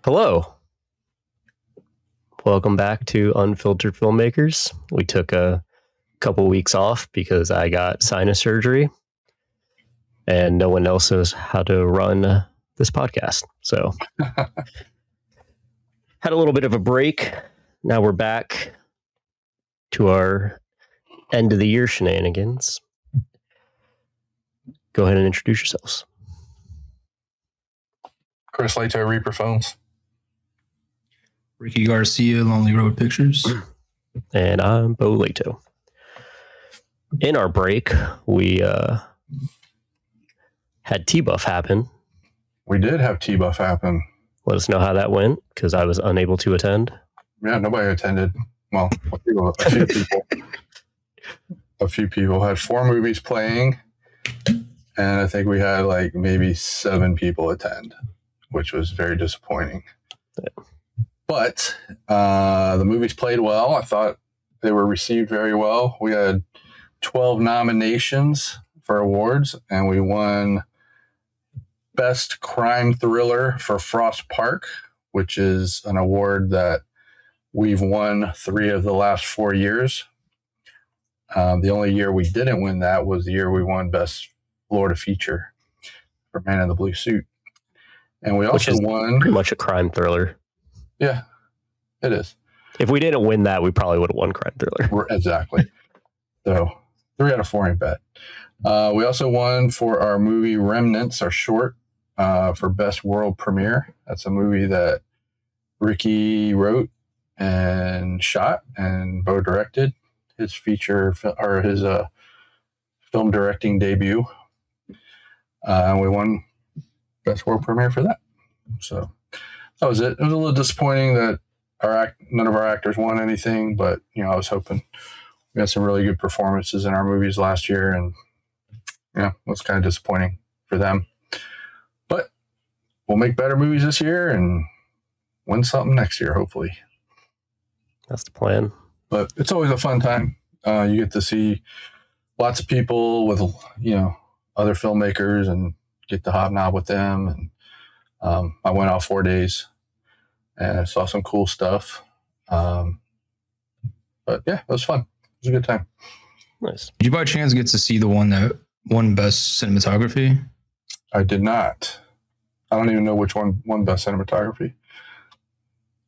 Hello. Welcome back to Unfiltered Filmmakers. We took a couple weeks off because I got sinus surgery and no one else knows how to run this podcast. So had a little bit of a break. Now we're back to our end of the year shenanigans. Go ahead and introduce yourselves. Chris Lato, Reaper Phones. Ricky Garcia, Lonely Road Pictures. And I'm Bo Lato. In our break, we had T-Buff happen. We did have T-Buff happen. Let us know how that went, because I was unable to attend. Yeah, nobody attended. Well, a few people. A few people had 4 movies playing, and I think we had like maybe 7 people attend, which was very disappointing. Yeah. But the movies played well. I thought they were received very well. We had 12 nominations for awards, and we won Best Crime Thriller for Frost Park, which is an award that we've won 3 of the last 4 years. The only year we didn't win that was the year we won Best Florida Feature for Man in the Blue Suit. And we also won... pretty much a crime thriller. Yeah, it is. If we didn't win that, we probably would have won crime thriller. Exactly. So 3 out of 4 ain't bad. We also won for our movie Remnants, our short, for Best World Premiere. That's a movie that Ricky wrote and shot, and Bo directed his feature or his film directing debut. And we won Best World Premiere for that. So that was it. It was a little disappointing that none of our actors won anything, but I was hoping. We had some really good performances in our movies last year, and it was kind of disappointing for them. But we'll make better movies this year and win something next year, hopefully. That's the plan. But it's always a fun time. You get to see lots of people with other filmmakers and get to hobnob with them. And I went out 4 days and I saw some cool stuff. But yeah, it was fun. It was a good time. Nice. Did you by chance get to see the one that won Best Cinematography? I did not. I don't even know which one won Best Cinematography.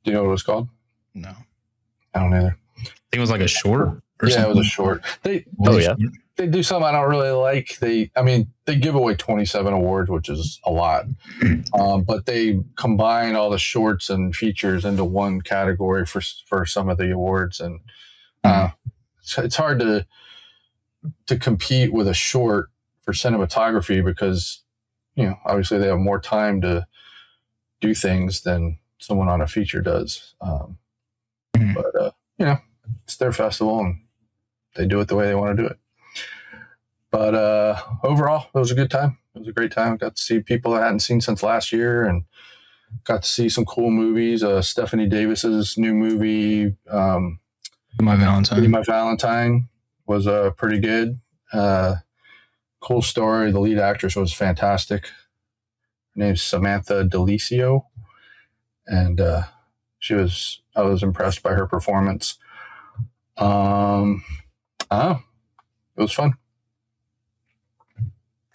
Do you know what it was called? No. I don't either. I think it was like a short or something. Yeah, it was a short. They do something I don't really like. They give away 27 awards, which is a lot. But they combine all the shorts and features into one category for some of the awards, and it's hard to compete with a short for cinematography because obviously they have more time to do things than someone on a feature does. But it's their festival and they do it the way they want to do it. But overall, it was a good time. It was a great time. Got to see people I hadn't seen since last year, and got to see some cool movies. Stephanie Davis's new movie, My Valentine, was pretty good. Cool story. The lead actress was fantastic. Her name's Samantha Delicio, and I was impressed by her performance. It was fun.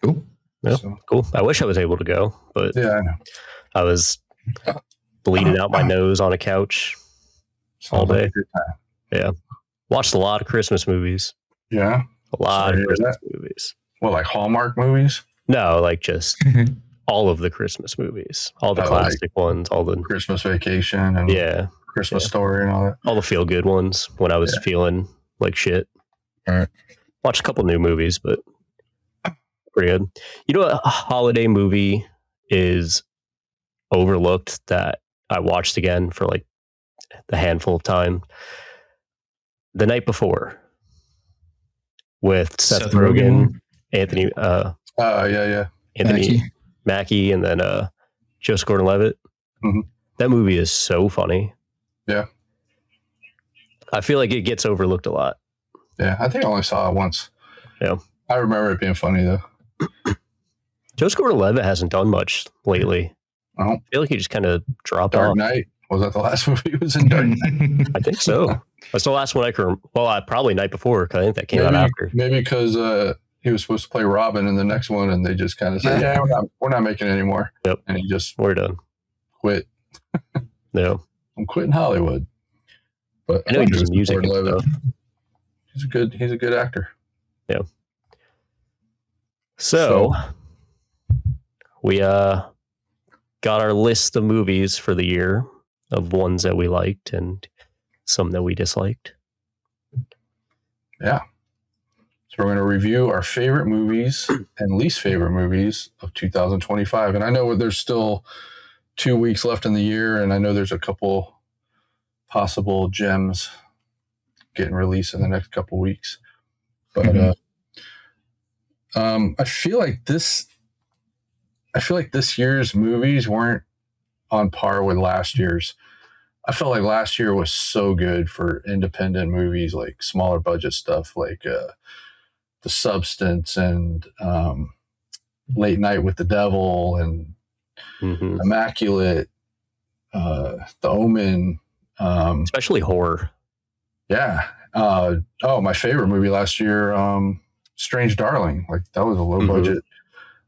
Cool. Yeah, cool. I wish I was able to go, but yeah, I know. I was bleeding out my nose on a couch all day. Yeah. Watched a lot of Christmas movies. Yeah. A lot of Christmas movies. Well, like Hallmark movies? No, like just all of the Christmas movies. All the classic ones. All the Christmas Vacation and Christmas Story and all that. All the feel-good ones when I was feeling like shit. All right. Watched a couple new movies, but pretty good. A holiday movie is overlooked that I watched again for like the handful of time. The Night Before with Seth Rogen, Anthony Anthony Mackie, and then Joseph Gordon-Levitt. Mm-hmm. That movie is so funny. Yeah. I feel like it gets overlooked a lot. Yeah, I think I only saw it once. Yeah. I remember it being funny, though. Joseph Gordon-Levitt hasn't done much lately. Oh, I feel like he just kind of dropped Dark off. Knight. Was that the last movie he was in? Dark Knight? I think so. That's the last one I can. Well, probably Night Before, because I think that came out after. Maybe because he was supposed to play Robin in the next one, and they just kind of said, "Yeah, we're not making it anymore." Yep. And he just We're done. quit. Yeah. I'm quitting Hollywood. But I know he does music and stuff. He's a good actor. Yeah. So we got our list of movies for the year of ones that we liked and some that we disliked. Yeah. So we're going to review our favorite movies and least favorite movies of 2025. And I know there's still 2 weeks left in the year, and I know there's a couple possible gems getting released in the next couple weeks. But I feel like this year's movies weren't on par with last year's. I felt like last year was so good for independent movies, like smaller budget stuff, like The Substance and Late Night with the Devil and Immaculate, The Omen, especially horror. Yeah. My favorite movie last year, Strange Darling. Like that was a low budget.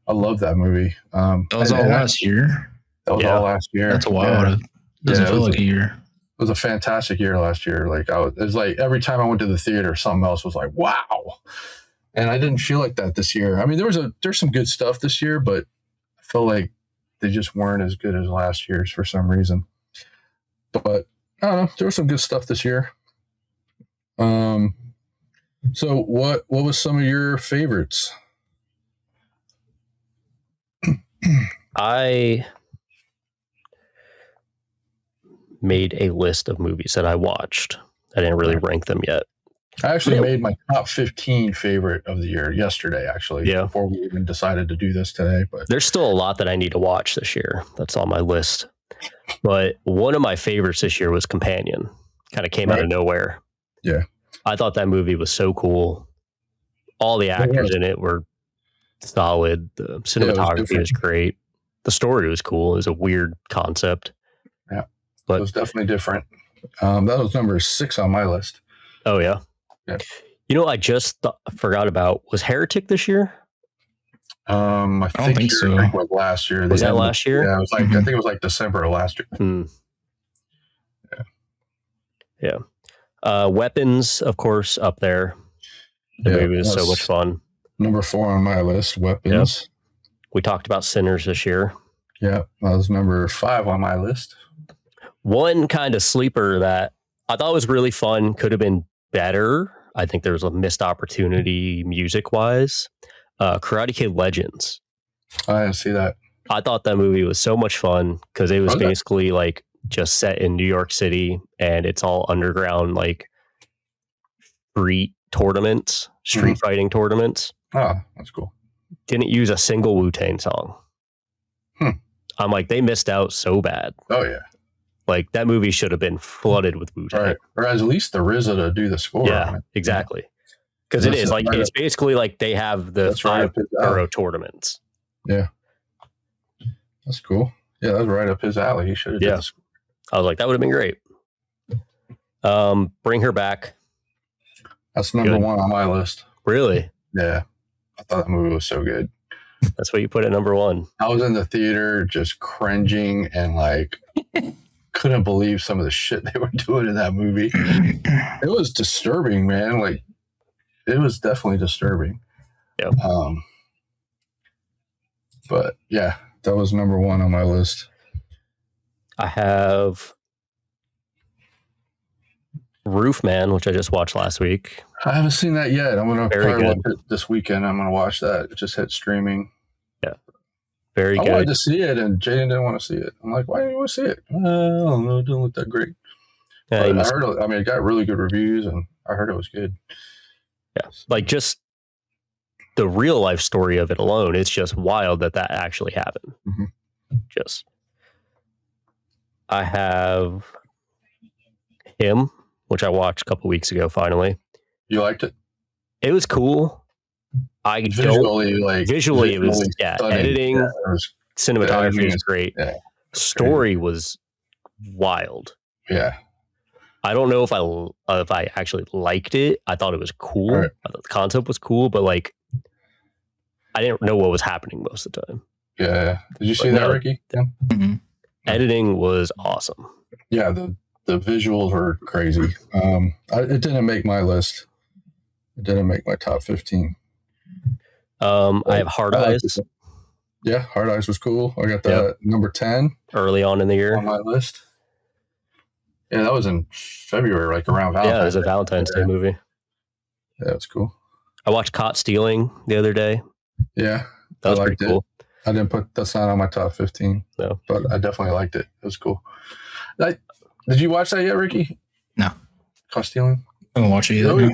I love that movie. That was all last year. That was all last year. That's wild. Yeah. Doesn't feel like a year. It was a fantastic year last year. Like it was like every time I went to the theater, something else was like, wow. And I didn't feel like that this year. I mean, there's some good stuff this year, but I feel like they just weren't as good as last year's for some reason. But I don't know. There was some good stuff this year. So what was some of your favorites? I made a list of movies that I watched. I didn't really rank them yet. I actually made my top 15 favorite of the year yesterday, actually, before we even decided to do this today. But there's still a lot that I need to watch this year. That's on my list. But one of my favorites this year was Companion. Kind of came out of nowhere. Yeah. I thought that movie was so cool. All the actors in it were solid. The cinematography was great. The story was cool. It was a weird concept. Yeah. But it was definitely different. That was number 6 on my list. Oh, yeah. Yeah. You know, I just forgot about, was Heretic this year? I think so. Was last year. Was that last year? Yeah, it was like I think it was like December of last year. Yeah. Weapons, of course, up there. The movie was so much fun. Number 4 on my list, Weapons. Yep. We talked about Sinners this year. Yeah, that was number 5 on my list. One kind of sleeper that I thought was really fun, could have been better. I think there was a missed opportunity music-wise. Karate Kid Legends. I didn't see that. I thought that movie was so much fun because it was basically like just set in New York City, and it's all underground, like street tournaments, street fighting tournaments. Oh, that's cool. Didn't use a single Wu-Tang song. I'm like, they missed out so bad. Oh, yeah. Like, that movie should have been flooded with Wu-Tang. Right. Or at least the RZA to do the score. Yeah, exactly. Because it is like, it's basically like they have the 5 borough tournaments. Yeah. That's cool. Yeah, that was right up his alley. He should have did the score. I was like, that would have been great. Bring Her Back. That's number 1 on my list. Really? Yeah. I thought that movie was so good. That's what you put at number 1. I was in the theater just cringing and like couldn't believe some of the shit they were doing in that movie. It was disturbing, man. Like it was definitely disturbing. Yeah. But yeah, that was number 1 on my list. I have Roofman, which I just watched last week. I haven't seen that yet. I'm going to probably watch it this weekend. I'm going to watch that. It just hit streaming. Yeah. Very good. I wanted to see it, and Jaden didn't want to see it. I'm like, why do you want to see it? I don't know. It didn't look that great. Yeah, it got really good reviews, and I heard it was good. Yeah. Like just the real life story of it alone, it's just wild that actually happened. I have Him, which I watched a couple weeks ago, finally. You liked it? It was cool. Visually, it was editing, cinematography is great. Yeah. Story was wild. Yeah. I don't know if I actually liked it. I thought it was cool. Right. I thought the concept was cool, but like I didn't know what was happening most of the time. Yeah. Did you see that, Ricky? Yeah. Mhm. Editing was awesome. Yeah, the visuals were crazy. It didn't make my list. It didn't make my top 15. I have Hard I liked Eyes it. Yeah, Hard Eyes was cool. I got that number 10 early on in the year. on my list. Yeah, that was in February, like around Valentine's. Yeah, it was a Valentine's Day movie. Yeah, that's cool. I watched Caught Stealing the other day. Yeah, That was pretty cool. I didn't put that's not on my top 15. No, but I definitely liked it. It was cool. Did you watch that yet, Ricky? No. Caught Stealing? I haven't watched it either.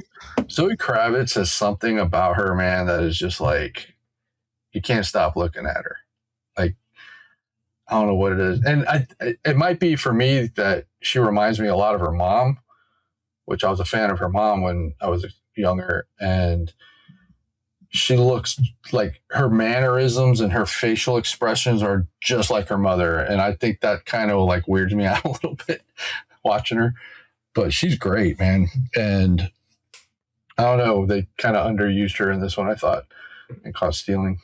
Zoe Kravitz has something about her, man, that is just like you can't stop looking at her. Like I don't know what it is, and it might be for me that she reminds me a lot of her mom, which I was a fan of her mom when I was younger, and she looks like her mannerisms and her facial expressions are just like her mother, and I think that kind of like weirds me out a little bit watching her. But she's great, man, and I don't know, they kind of underused her in this one, I thought, in Caught Stealing.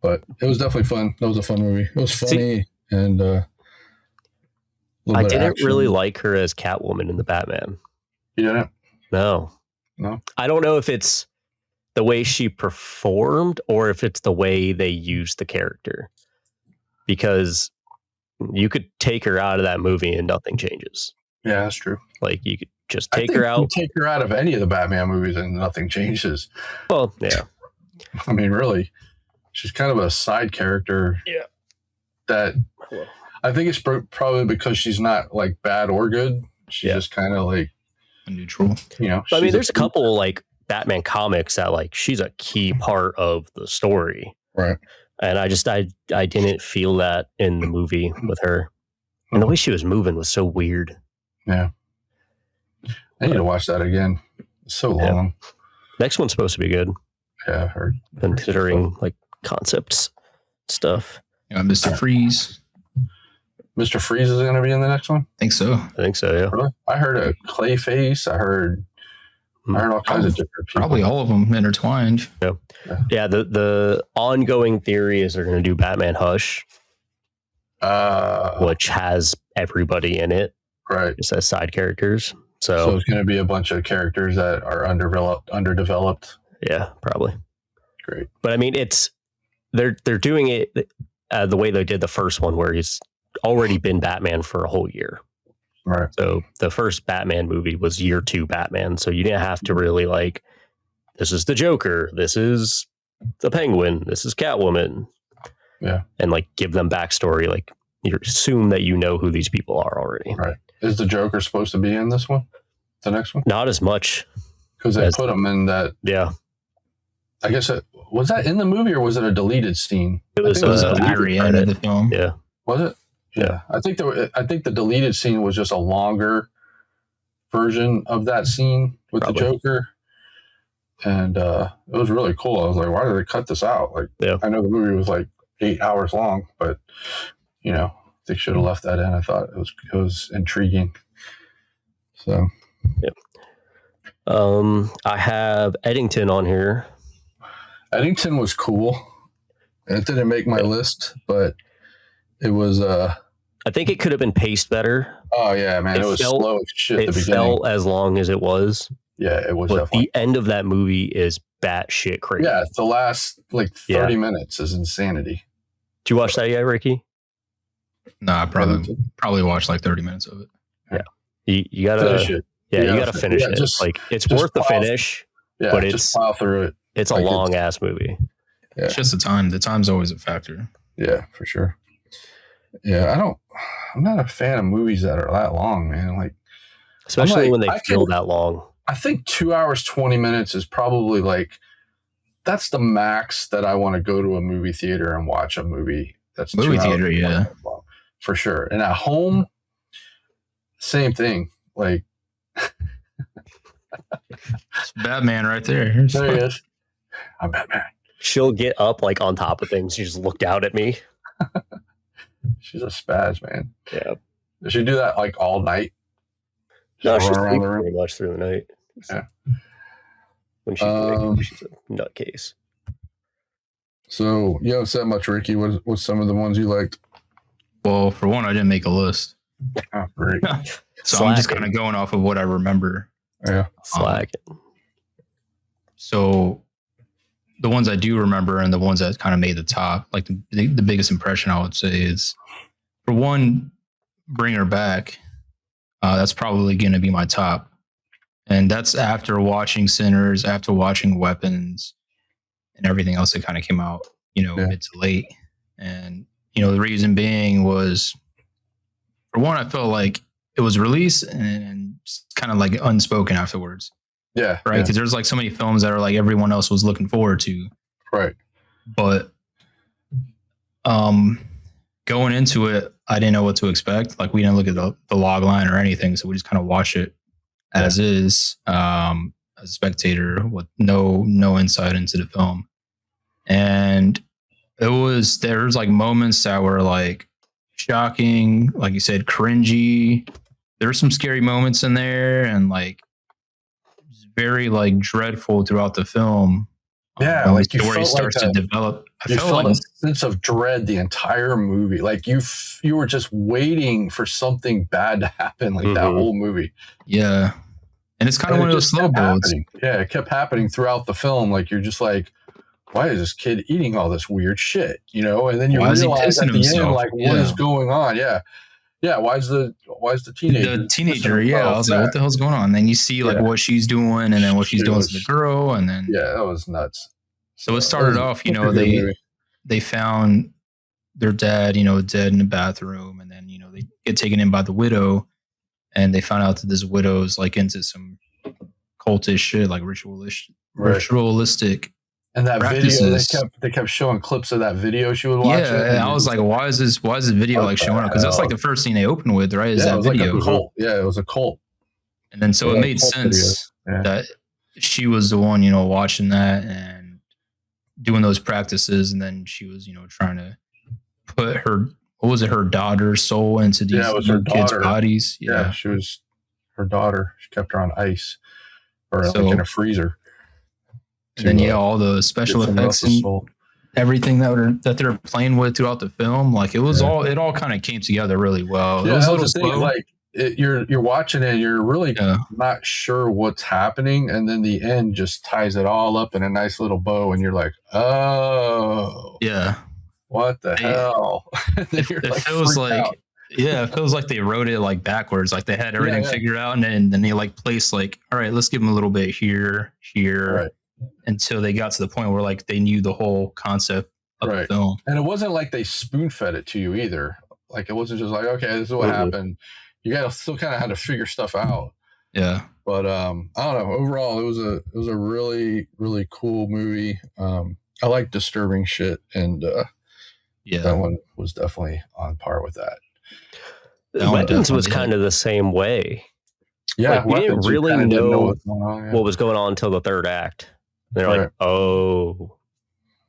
But it was definitely fun. That was a fun movie. It was funny and I didn't really like her as Catwoman in the Batman. You didn't? No. I don't know if it's the way she performed or if it's the way they used the character. Because you could take her out of that movie and nothing changes. Yeah, that's true. Like you could just take her out. You take her out of any of the Batman movies and nothing changes. Well, yeah. I mean, really, she's kind of a side character. Yeah. That I think it's probably because she's not like bad or good. She's just kind of like neutral. You know, I mean, there's a couple like Batman comics that like she's a key part of the story. Right. And I didn't feel that in the movie with her. And the way she was moving was so weird. Yeah. I need to watch that again. It's so long. Next one's supposed to be good. Yeah, I heard. Considering like concepts stuff. Yeah, Mr. Freeze. Mr. Freeze is going to be in the next one? I think so. Yeah. Really? I heard a Clayface. I heard all kinds of different people. Probably all of them intertwined. Yeah, the ongoing theory is they're going to do Batman Hush, which has everybody in it, right? Just as side characters. So it's going to be a bunch of characters that are underdeveloped. Yeah, probably. Great, but I mean, they're doing it the way they did the first one, where he's already been Batman for a whole year. Right. So the first Batman movie was year 2 Batman. So you didn't have to really like, this is the Joker, this is the Penguin, this is Catwoman. Yeah. And like give them backstory. Like you assume that you know who these people are already. Right. Is the Joker supposed to be in this one? The next one? Not as much. Because they put him in that. Yeah. I guess was that in the movie or was it a deleted scene? It was a very end of the film. Yeah. Was it? Yeah, I think the deleted scene was just a longer version of that scene with the Joker, and it was really cool. I was like, why did they cut this out? Like, I know the movie was like 8 hours long, but you know, they should have left that in. I thought it was intriguing. So, I have Eddington on here. Eddington was cool. It didn't make my list, but it was. I think it could have been paced better. Oh yeah, man, it was slow as shit at the beginning. It felt as long as it was. Yeah, it was. But the end of that movie is batshit crazy. Yeah, the last like 30 minutes is insanity. Did you watch that yet, Ricky? No, I probably watched like 30 minutes of it. Yeah, you gotta finish it. Yeah, you gotta finish it. Like it's worth the finish. Yeah, but just plow through it. It's a long ass movie. Yeah. It's just the time. The time's always a factor. Yeah, for sure. Yeah, I'm not a fan of movies that are that long, man. Like, especially when they feel that long. I think 2 hours, 20 minutes is probably like, that's the max that I want to go to a movie theater and watch a movie. That's movie theater, yeah. Long, for sure. And at home, same thing. Like, it's Batman right there. There he is. I'm Batman. She'll get up like on top of things. She just looked out at me. She's a spaz, man. Yeah. Does she do that like all night? No, Just she's run around the room? pretty much through the night. Yeah. When she's awake, she's a nutcase. So you haven't said much, Ricky. What's some of the ones you liked? Well, for one, I didn't make a list. Oh, great. So I'm just kind of going off of what I remember. Yeah. Slacking. So the ones I do remember and the ones that kind of made the top, like the biggest impression I would say is, for one, Bring Her Back. That's probably going to be my top. And that's after watching Sinners, after watching Weapons, and everything else that kind of came out, mid to late. And, the reason being was, for one, I felt like it was released and just kind of like unspoken afterwards. Yeah. Right. Because there's like so many films that are like everyone else was looking forward to. Right. But going into it, I didn't know what to expect. Like, we didn't look at the log line or anything. So we just kind of watch it as is, as a spectator with no insight into the film. And there's like moments that were like shocking, like you said, cringy. There were some scary moments in there, and like very like dreadful throughout the film. Yeah, like the story starts to develop. You felt a sense of dread the entire movie. Like you were just waiting for something bad to happen, like that whole movie. Yeah, and it's kind of one of those slow builds. Yeah, it kept happening throughout the film. Like you're just like, why is this kid eating all this weird shit? And then you realize at the end, like, what is going on? Yeah. Yeah, why is the teenager? The teenager, yeah. I was like, what the hell's going on? And then you see like what she's doing, and then what she's doing to the girl, and then that was nuts. So it started off, they found their dad, dead in the bathroom, and then they get taken in by the widow, and they found out that this widow's like into some cultish shit, like ritualistic. And that practices. Video, they kept showing clips of that video she was watching. Yeah, and I was like, why is this video like showing up? Because that's like the first thing they open with, right? Is that video? Like a cult. Yeah, it was a cult. And then so it made sense that she was the one, watching that and doing those practices, and then she was, trying to put her daughter's soul into these kids' bodies. Yeah, she was her daughter. She kept her on ice or like in a freezer. And then all the special effects and everything that they're playing with throughout the film, like it all kind of came together really well. Yeah, it was a little slow. Like you're watching it, you're really not sure what's happening, and then the end just ties it all up in a nice little bow, and you're like, oh, yeah, what the hell? It feels like. Yeah, it feels like they wrote it like backwards. Like they had everything figured out, and then they like placed like, all right, let's give them a little bit here, right. Until they got to the point where like they knew the whole concept of the film. And it wasn't like they spoon fed it to you either. Like it wasn't just like, okay, this is what happened. You gotta still kind of had to figure stuff out. Yeah. But I don't know. Overall, it was a really, really cool movie. I like disturbing shit, and that one was definitely on par with that. Weapons was kind of the same way. Yeah, like, we didn't really know what was going on until the third act. They're like, oh,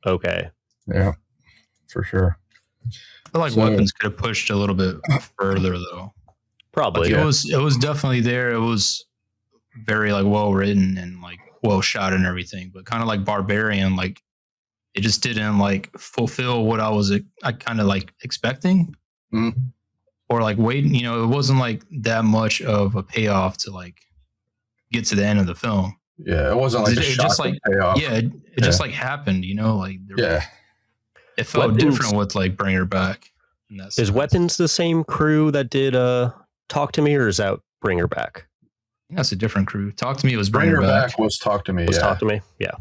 okay. Yeah, for sure. I feel like Weapons could have pushed a little bit further, though. Probably. Like, it was definitely there. It was very like well written and like well shot and everything, but kind of like Barbarian, like it just didn't like fulfill what I kind of like expecting. Mm-hmm. Or like waiting, it wasn't like that much of a payoff to like get to the end of the film. Yeah, it wasn't like it just like payoff. Yeah, it just like happened, like it felt Weapons, different with like Bring Her Back. Is Weapons the same crew that did Talk to Me, or is that Bring Her Back? That's a different crew. Talk to Me was Bring Her Back was Talk to Me. Talk to Me, yeah.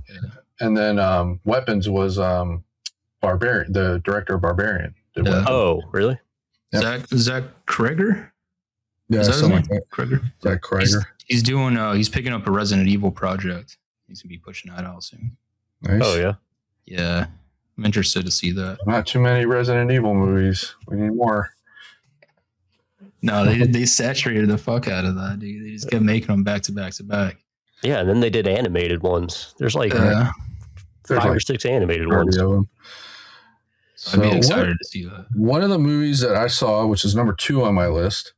And then Weapons was Barbarian, the director of Barbarian. Oh, really? Yep. Zach Kreger? Yeah, something like that. Kreger? Zach Kreger. He's doing he's picking up a Resident Evil project. He's gonna be pushing that out soon. Nice. Oh yeah. Yeah. I'm interested to see that. Not too many Resident Evil movies. We need more. No, they saturated the fuck out of that, dude. They just kept making them back to back to back. Yeah, and then they did animated ones. There's like 5 or 6 animated ones. I'd be So excited to see that. one of the movies that I saw, which is number 2 on my list,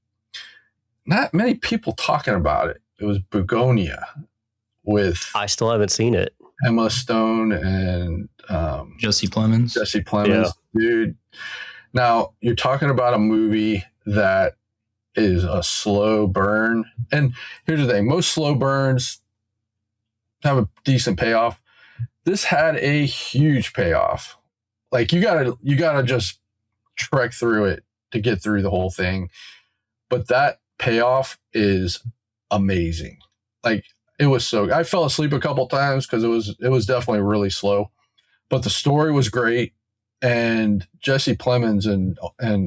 not many people talking about it. It was Begonia with I still haven't seen it. Emma Stone and Jesse Plemons. Jesse Plemons, dude. Now you're talking about a movie that is a slow burn, and here's the thing: most slow burns have a decent payoff. This had a huge payoff. Like you gotta just trek through it to get through the whole thing, but that payoff is amazing. Like it was so. I fell asleep a couple times because it was definitely really slow, but the story was great, and Jesse Plemons and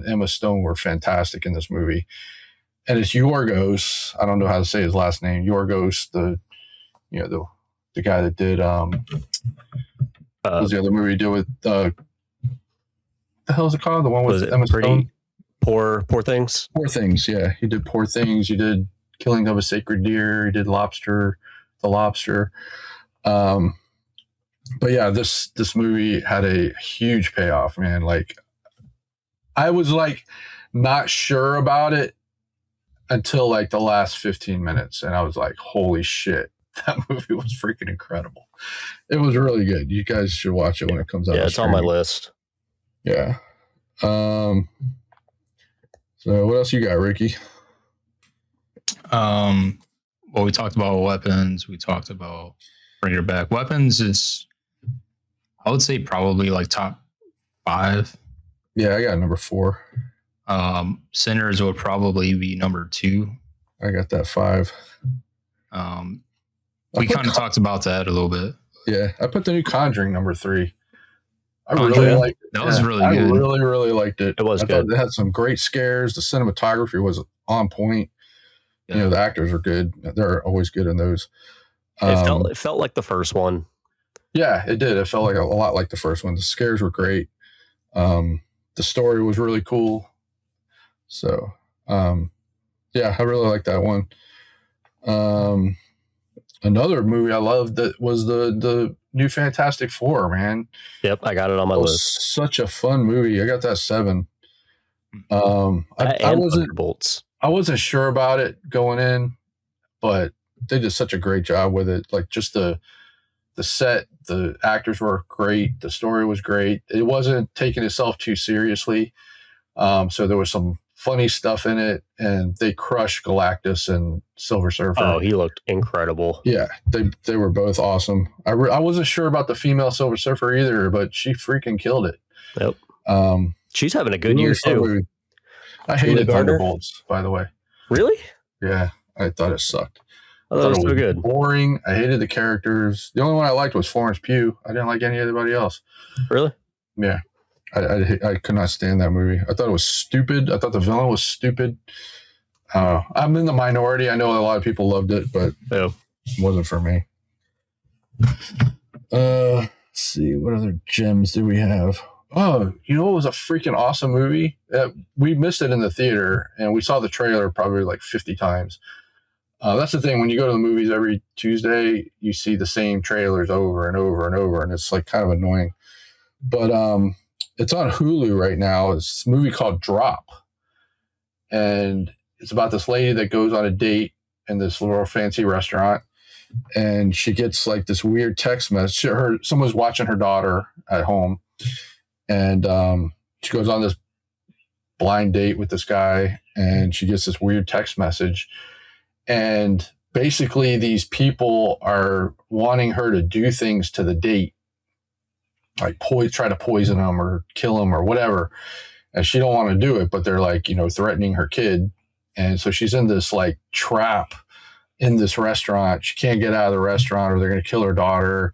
Emma Stone were fantastic in this movie. And it's Yorgos. I don't know how to say his last name. Yorgos, the guy that did what was the other movie he did with the hell is it called? The one with Emma Stone. Poor Things. Poor Things. Yeah, he did Poor Things. He did Killing of a Sacred Deer. He did The Lobster. But yeah, this movie had a huge payoff, man. Like I was like not sure about it until like the last 15 minutes, and I was like, holy shit, that movie was freaking incredible. It was really good. You guys should watch it when it comes out. Yeah, it's on my list. Yeah. So what else you got, Ricky? Well, we talked about weapons. We talked about Bring Her Back. Weapons is, I would say, probably like top 5. Yeah, I got number 4. Sinners would probably be number 2. I got that 5. We kind of talked about that a little bit. Yeah, I put the new Conjuring number 3. I Conjuring? really liked it. That was really good. I really, really liked it. It was I good. thought it had some great scares. The cinematography was on point. Yeah. You know, the actors were good. They're always good in those. It felt like the first one. Yeah, it did. It felt like a lot like the first one. The scares were great. The story was really cool. So, yeah, I really like that one. Another movie I loved that was the new Fantastic Four, man. Yep, I got it on my list. Such a fun movie. I got that 7. I wasn't Thunderbolts. I wasn't sure about it going in, but they did such a great job with it. Like just the set, the actors were great, the story was great. It wasn't taking itself too seriously. So there was some funny stuff in it, and they crushed Galactus and Silver Surfer. Oh, he looked incredible. Yeah, they were both awesome. I wasn't sure about the female Silver Surfer either, but she freaking killed it. Yep. She's having a good really year fun too. movie. I hated Thunderbolts, by the way. Really? Yeah, I thought it sucked. I thought it was so good. Boring. I hated the characters. The only one I liked was Florence Pugh. I didn't like anybody else. Really? Yeah. I could not stand that movie. I thought it was stupid. I thought the villain was stupid. I'm in the minority. I know a lot of people loved it, but it wasn't for me. Let's see. What other gems do we have? Oh, you know what was a freaking awesome movie? We missed it in the theater, and we saw the trailer probably like 50 times. That's the thing. When you go to the movies every Tuesday, you see the same trailers over and over and over, and it's like kind of annoying. But it's on Hulu right now. It's this movie called Drop. And it's about this lady that goes on a date in this little fancy restaurant, and she gets like this weird text message. Someone's watching her daughter at home, and she goes on this blind date with this guy, and she gets this weird text message. And basically these people are wanting her to do things to the date, like try to poison him or kill him or whatever. And she don't want to do it, but they're like, threatening her kid. And so she's in this like trap in this restaurant. She can't get out of the restaurant or they're going to kill her daughter.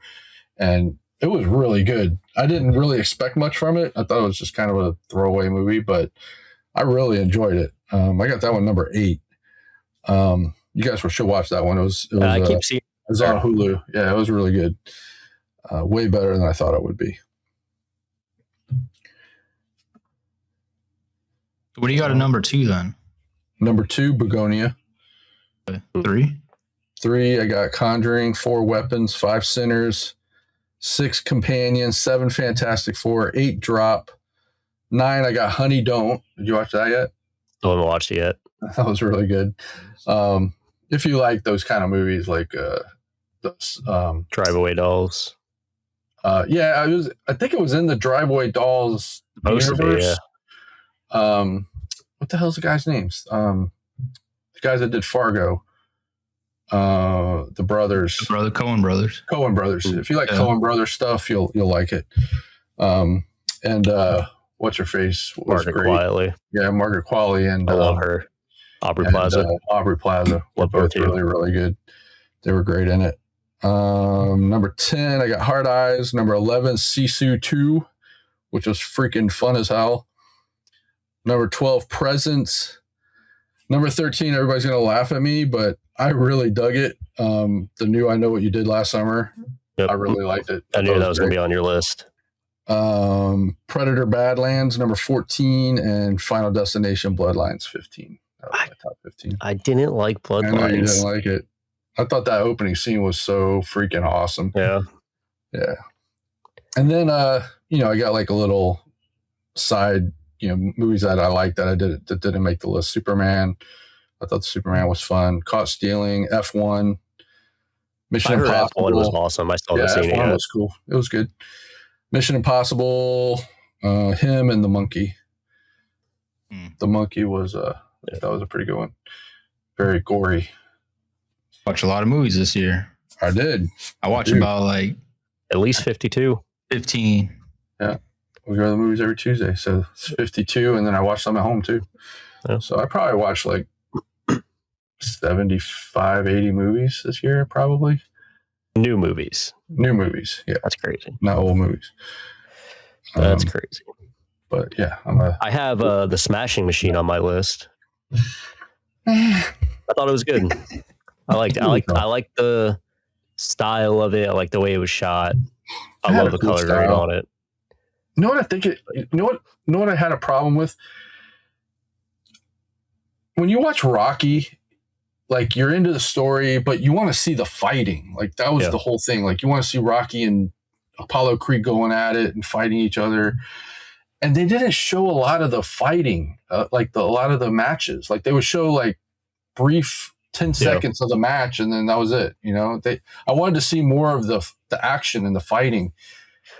And it was really good. I didn't really expect much from it. I thought it was just kind of a throwaway movie, but I really enjoyed it. I got that one number 8. You guys should watch that one. It was I keep seeing it was on Hulu. Yeah, it was really good. Way better than I thought it would be. What do you got at number 2 then? Number 2, Begonia. 3? 3, I got Conjuring. 4, Weapons. 5, Sinners. 6, Companion. 7, Fantastic Four. 8, Drop. 9, I got Honey Don't. Did you watch that yet? Still haven't watched it yet. That was really good. If you like those kind of movies, like those, Drive-Away Dolls. yeah, I think it was in the Driveway Dolls universe. What the hell's the guy's names? The guys that did Fargo. The brothers. Coen brothers. Coen brothers. If you like Coen brothers stuff, you'll like it. And what's her face was Margaret great. Qualley. Yeah, Margaret Qualley, and I love her. Aubrey Plaza. Aubrey Plaza were both really, really good. They were great in it. Number 10, I got Hard Eyes. Number 11, Sisu 2, which was freaking fun as hell. Number 12, Presence. Number 13, everybody's going to laugh at me, but I really dug it. The new I Know What You Did Last Summer. Yep. I really liked it. I knew that was going to be on your list. Predator Badlands, number 14, and Final Destination Bloodlines, 15. That was my top 15. I didn't like Bloodlines. I know you didn't like it. I thought that opening scene was so freaking awesome. Yeah. Yeah. And then, I got like a little side, movies that I liked that didn't make the list. Superman. I thought Superman was fun. Caught Stealing, F1. Mission Impossible. F1 was awesome. I still haven't seen it yet. F1 was cool. It was good. Mission Impossible, him and the monkey. The monkey was that was a pretty good one. Very gory. Watched a lot of movies this year. I did. I watched about like at least 52. 15. Yeah. We go to the movies every Tuesday. So it's 52, and then I watch some at home too. Yeah. So I probably watched like 75, 80 movies this year, probably. New movies. New movies. Yeah. That's crazy. Not old movies. That's crazy. But yeah, I have the Smashing Machine on my list. I thought it was good. I liked it. I like the style of it. I like the way it was shot. I love the color grade on it. You know what I think? You know what I had a problem with? When you watch Rocky, like you're into the story, but you want to see the fighting. Like that was the whole thing. Like you want to see Rocky and Apollo Creed going at it and fighting each other. And they didn't show a lot of the fighting, a lot of the matches. Like they would show like brief 10 seconds of the match, and then that was it. I wanted to see more of the action and the fighting.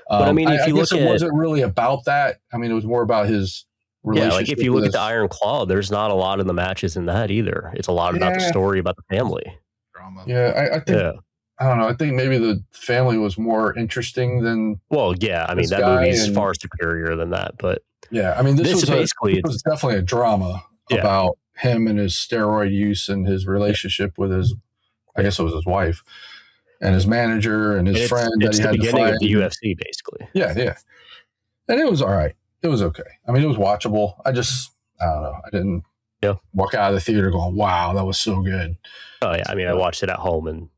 But I mean, if you look at it, wasn't really about that. I mean, it was more about his relationship. Yeah, like if you look at the Iron Claw, there's not a lot of the matches in that either. It's a lot about the story about the family. Drama. Yeah, I think. Yeah. I don't know. I think maybe the family was more interesting than. Well, yeah. I mean, that movie is far superior than that. But yeah, I mean, this was definitely a drama about him and his steroid use and his relationship with his, I guess it was his wife, and his manager and his friend that he had to fight. It's the beginning of the UFC, basically. Yeah, yeah. And it was all right. It was okay. I mean, it was watchable. I don't know. I didn't walk out of the theater going, wow, that was so good. Oh, yeah. I mean, I watched it at home and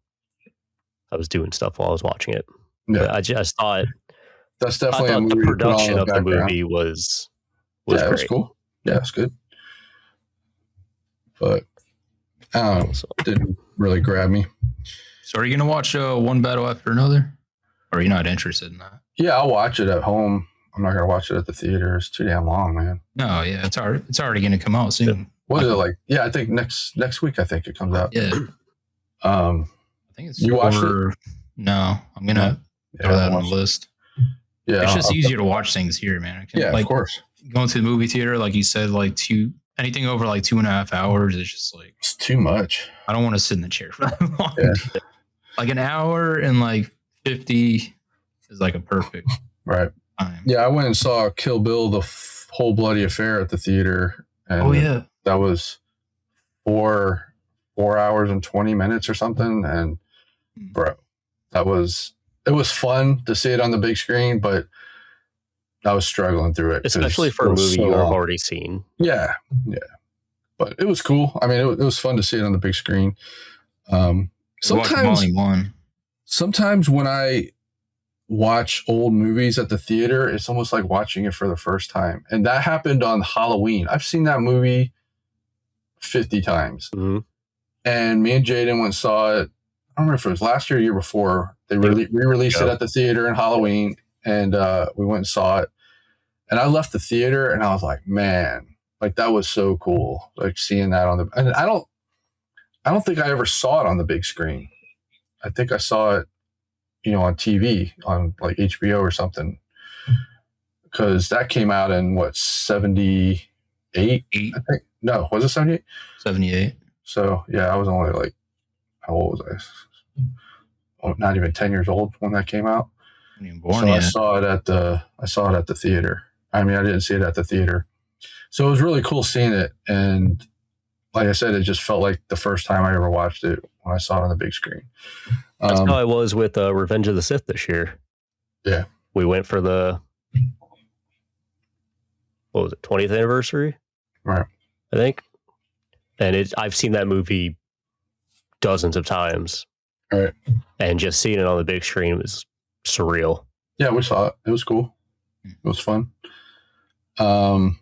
I was doing stuff while I was watching it. Yeah. But I just thought that's definitely a movie the production of the movie was great. It was cool. Yeah, it's good. But I don't know. It didn't really grab me. So are you going to watch one battle after another? Or are you not interested in that? Yeah, I'll watch it at home. I'm not going to watch it at the theater. It's too damn long, man. No, yeah, it's already going to come out soon. What is it like? Yeah, I think next week. I think it comes out. Yeah. I think it's. You watched it? No, I'm gonna throw that on the list. Yeah, it's just easier to watch things here, man. Of course. Going to the movie theater, like you said, like anything over like 2.5 hours is just like it's too much. I don't want to sit in the chair for that long. Yeah. Like an hour and like 50 is like a perfect time. Yeah, I went and saw Kill Bill: The Whole Bloody Affair at the theater. And that was 4 hours and 20 minutes or something. And bro, it was fun to see it on the big screen, but I was struggling through it. Especially for a movie you have already seen. Yeah. Yeah. But it was cool. I mean, it was fun to see it on the big screen. Sometimes when I watch old movies at the theater, it's almost like watching it for the first time. And that happened on Halloween. I've seen that movie 50 times. Mm-hmm. And me and Jaden went and saw it. I don't remember if it was last year or year before. They re-released it at the theater in Halloween, and we went and saw it. And I left the theater and I was like, man, like that was so cool. Like seeing that on the, and I don't think I ever saw it on the big screen. I think I saw it, on TV on like HBO or something. Because that came out in what, 78? I think. No, was it 78? 78. So yeah, I was only like, how old was I? Oh, not even 10 years old when that came out. Even born So yet. I saw it at the theater. I mean, I didn't see it at the theater. So it was really cool seeing it. And like I said, it just felt like the first time I ever watched it when I saw it on the big screen. That's how I was with Revenge of the Sith this year. Yeah. We went for the, what was it, 20th anniversary? Right. I think. And I've seen that movie dozens of times. Right. And just seeing it on the big screen was surreal. Yeah, we saw it. It was cool. It was fun. I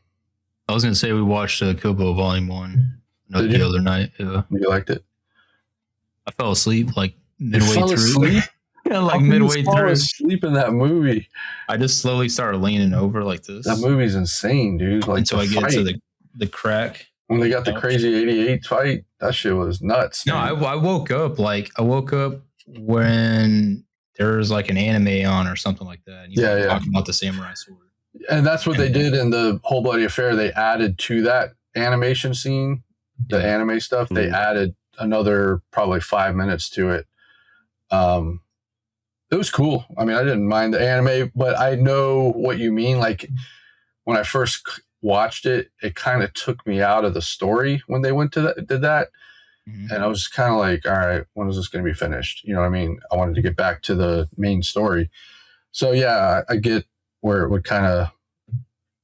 was going to say we watched Kubo Volume 1 the other night. You liked it? I fell asleep like midway through. Asleep? Yeah, like midway through. Asleep in that movie. I just slowly started leaning over like this. That movie's insane, dude. Like until I get to the crack. When they got the crazy 88 fight, that shit was nuts. No, I woke up when there was like an anime on or something like that. And you were talking about the samurai sword. And that's what they did in the Whole Bloody Affair. They added to that animation scene, the anime stuff. They added another probably 5 minutes to it. It was cool. I mean, I didn't mind the anime, but I know what you mean. Like when I first watched it, it kind of took me out of the story when they went to that, did that. Mm-hmm. And I was kind of like, all right, when is this going to be finished? You know what I mean? I wanted to get back to the main story. So yeah, I get where it would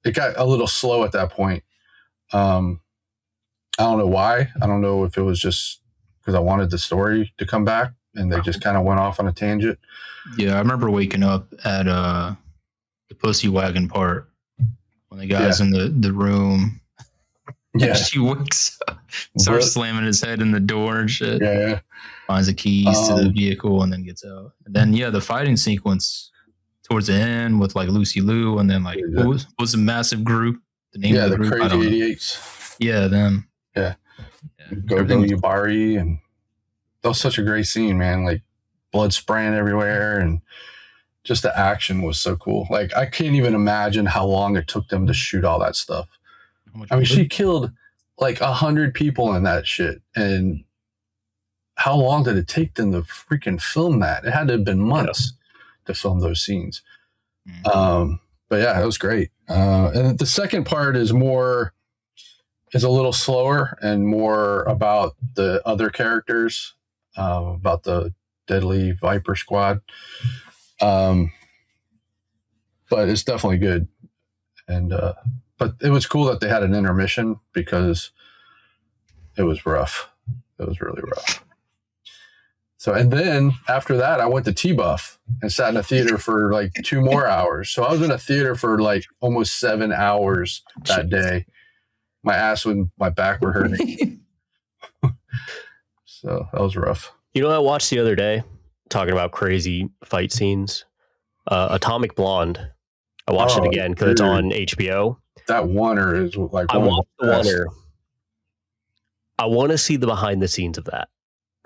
it got a little slow at that point. I don't know why. I don't know if it was just because I wanted the story to come back and they just kind of went off on a tangent. Yeah, I remember waking up at the pussy wagon part when the guy's in the room. Yeah. She wakes up, starts slamming his head in the door and shit. Yeah. Finds the keys to the vehicle and then gets out. And then, the fighting sequence towards the end with like Lucy Liu and then like, what was a massive group? The name of the group? Crazy 88s. Yeah, them. Yeah. Go Yubari. And that was such a great scene, man. Like blood spraying everywhere and just the action was so cool. Like I can't even imagine how long it took them to shoot all that stuff. I mean, she killed like 100 people in that shit. And how long did it take them to freaking film that? It had to have been months to film those scenes. Mm-hmm. But yeah, it was great. And the second part is a little slower and more about the other characters, about the Deadly Viper Squad. But it's definitely good. And, but it was cool that they had an intermission because it was rough. It was really rough. So, and then after that, I went to T-Buff and sat in a theater for like 2 more hours. So I was in a theater for like almost 7 hours that day. My ass and my back were hurting. So that was rough. You know what I watched the other day? Talking about crazy fight scenes. Atomic Blonde. I watched it again because it's on HBO. That oneer is like I watched the oneer. I want to see the behind the scenes of that.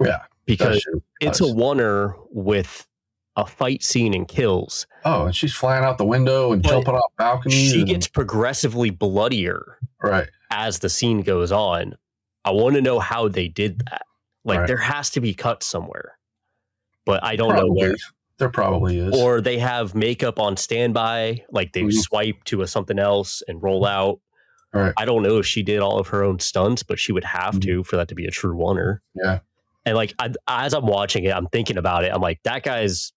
Yeah. Because it's a oneer with a fight scene and kills. Oh, and she's flying out the window and jumping off balconies. She gets progressively bloodier as the scene goes on. I want to know how they did that. Like there has to be cuts somewhere, but I don't know where. There probably is. Or they have makeup on standby, like they swipe to something else and roll out. Right. I don't know if she did all of her own stunts, but she would have to for that to be a true oneer. Yeah. And like as I'm watching it, I'm thinking about it. I'm like, that guy's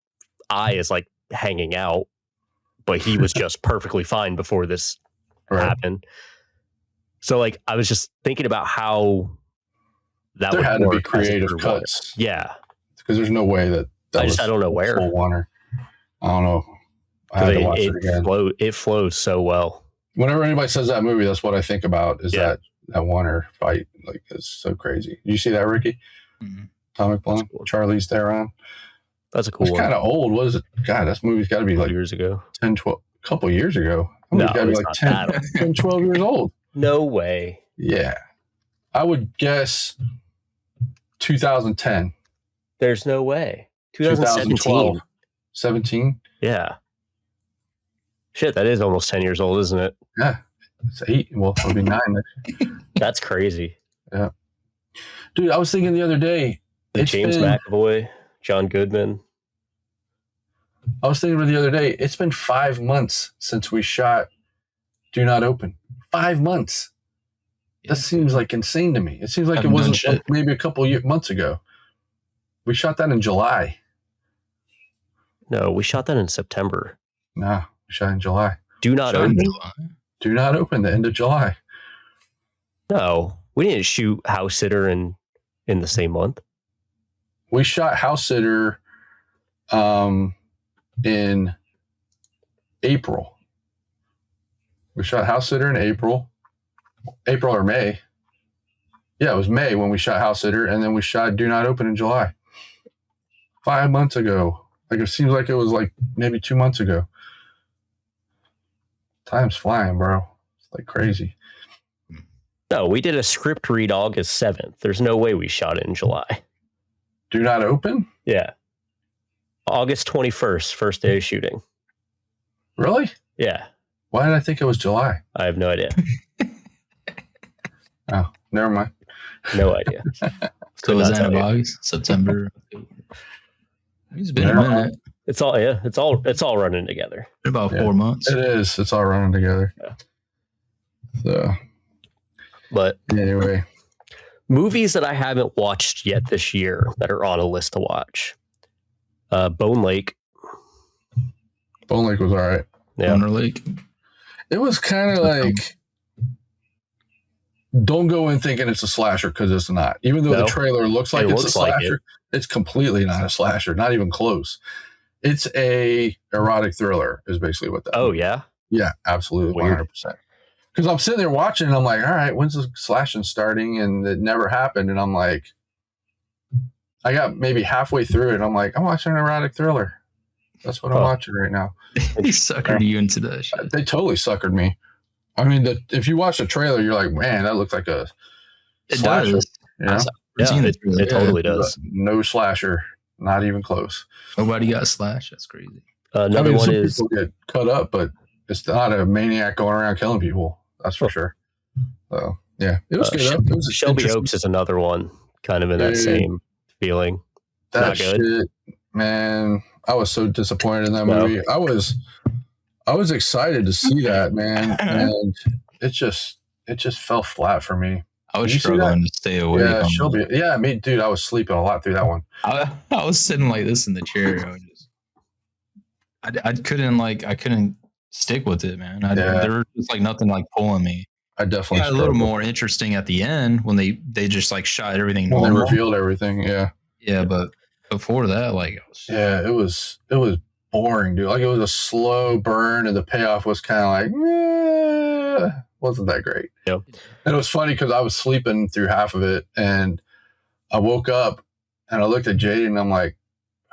eye is like hanging out, but he was just perfectly fine before this happened. So like I was just thinking about how that there would had to be creative cuts. Yeah, because there's no way that I don't know where. Full oneer. I don't know. I had to watch it again. It flows so well. Whenever anybody says that movie, that's what I think about is that oneer fight. Like it's so crazy. You see that, Ricky? Mm-hmm. Atomic Blonde, cool. Charlize Theron. That's a cool one. It's kind of old. What is it? God, that movie's got to be like years ago. 10, 12, a couple years ago. I mean, No, it's got to be it's like not 10, that old. 10, 12 years old. No way. Yeah. I would guess 2010. There's no way. 2012. 2017. 17? Yeah. Shit, that is almost 10 years old, isn't it? Yeah. It's 8. Well, it'll be 9 next year. That's crazy. Yeah. Dude, I was thinking the other day. James McAvoy, John Goodman. I was thinking the other day, it's been 5 months since we shot Do Not Open. 5 months. That seems like insane to me. It seems like it wasn't maybe a couple months ago. We shot that in July. No, we shot that in September. No, we shot in July. Do Not Open? Do Not Open, the end of July. No, we didn't shoot House Sitter in the same month. We shot House Sitter in April. We shot House Sitter in April or May. Yeah, it was May when we shot House Sitter, and then we shot Do Not Open in July. 5 months ago. Like, it seems like it was like maybe 2 months ago. Time's flying, bro. It's like crazy. No, we did a script read August 7th. There's no way we shot it in July. Do Not Open? Yeah. August 21st, first day of shooting. Really? Yeah. Why did I think it was July? I have no idea. Oh, never mind. No idea. So it was end of August, September. It's been a minute. It's all running together. About 4 months. It is. It's all running together. Yeah. So, but anyway, movies that I haven't watched yet this year that are on a list to watch. Bone Lake. Bone Lake was all right. Yeah. Boner Lake. It was kind of like, don't go in thinking it's a slasher, because it's not. Even though the trailer looks like it's a slasher, it's completely not a slasher, not even close. It's a erotic thriller is basically what that is. Oh, yeah? Yeah, absolutely, 100%. Because I'm sitting there watching, and I'm like, all right, when's the slashing starting? And it never happened. And I'm like, I got maybe halfway through it, and I'm like, I'm watching an erotic thriller. That's what I'm watching right now. He suckered you into that shit. They totally suckered me. I mean, if you watch the trailer, you're like, man, that looks like a slasher. Does. You know? It totally does. No slasher, not even close. Nobody got slashed. That's crazy. Another one is people get cut up, but it's not a maniac going around killing people. That's for sure. So yeah, it was good. It was Shelby Oaks is another one, kind of in that same feeling. That not good. shit, man. I was so disappointed in that movie. I was excited to see that, man, and it just fell flat for me. I was struggling to stay away. Yeah, Shelby. Yeah, me, dude. I was sleeping a lot through that one. I was sitting like this in the chair. I couldn't stick with it, man. There was just like nothing like pulling me. I definitely got a little more interesting at the end when they just like shot everything normal. They revealed everything. Yeah, but before that, like, it was boring, dude. Like, it was a slow burn, and the payoff was kind of like, wasn't that great. Yep. And it was funny because I was sleeping through half of it, and I woke up and I looked at Jade, and I'm like,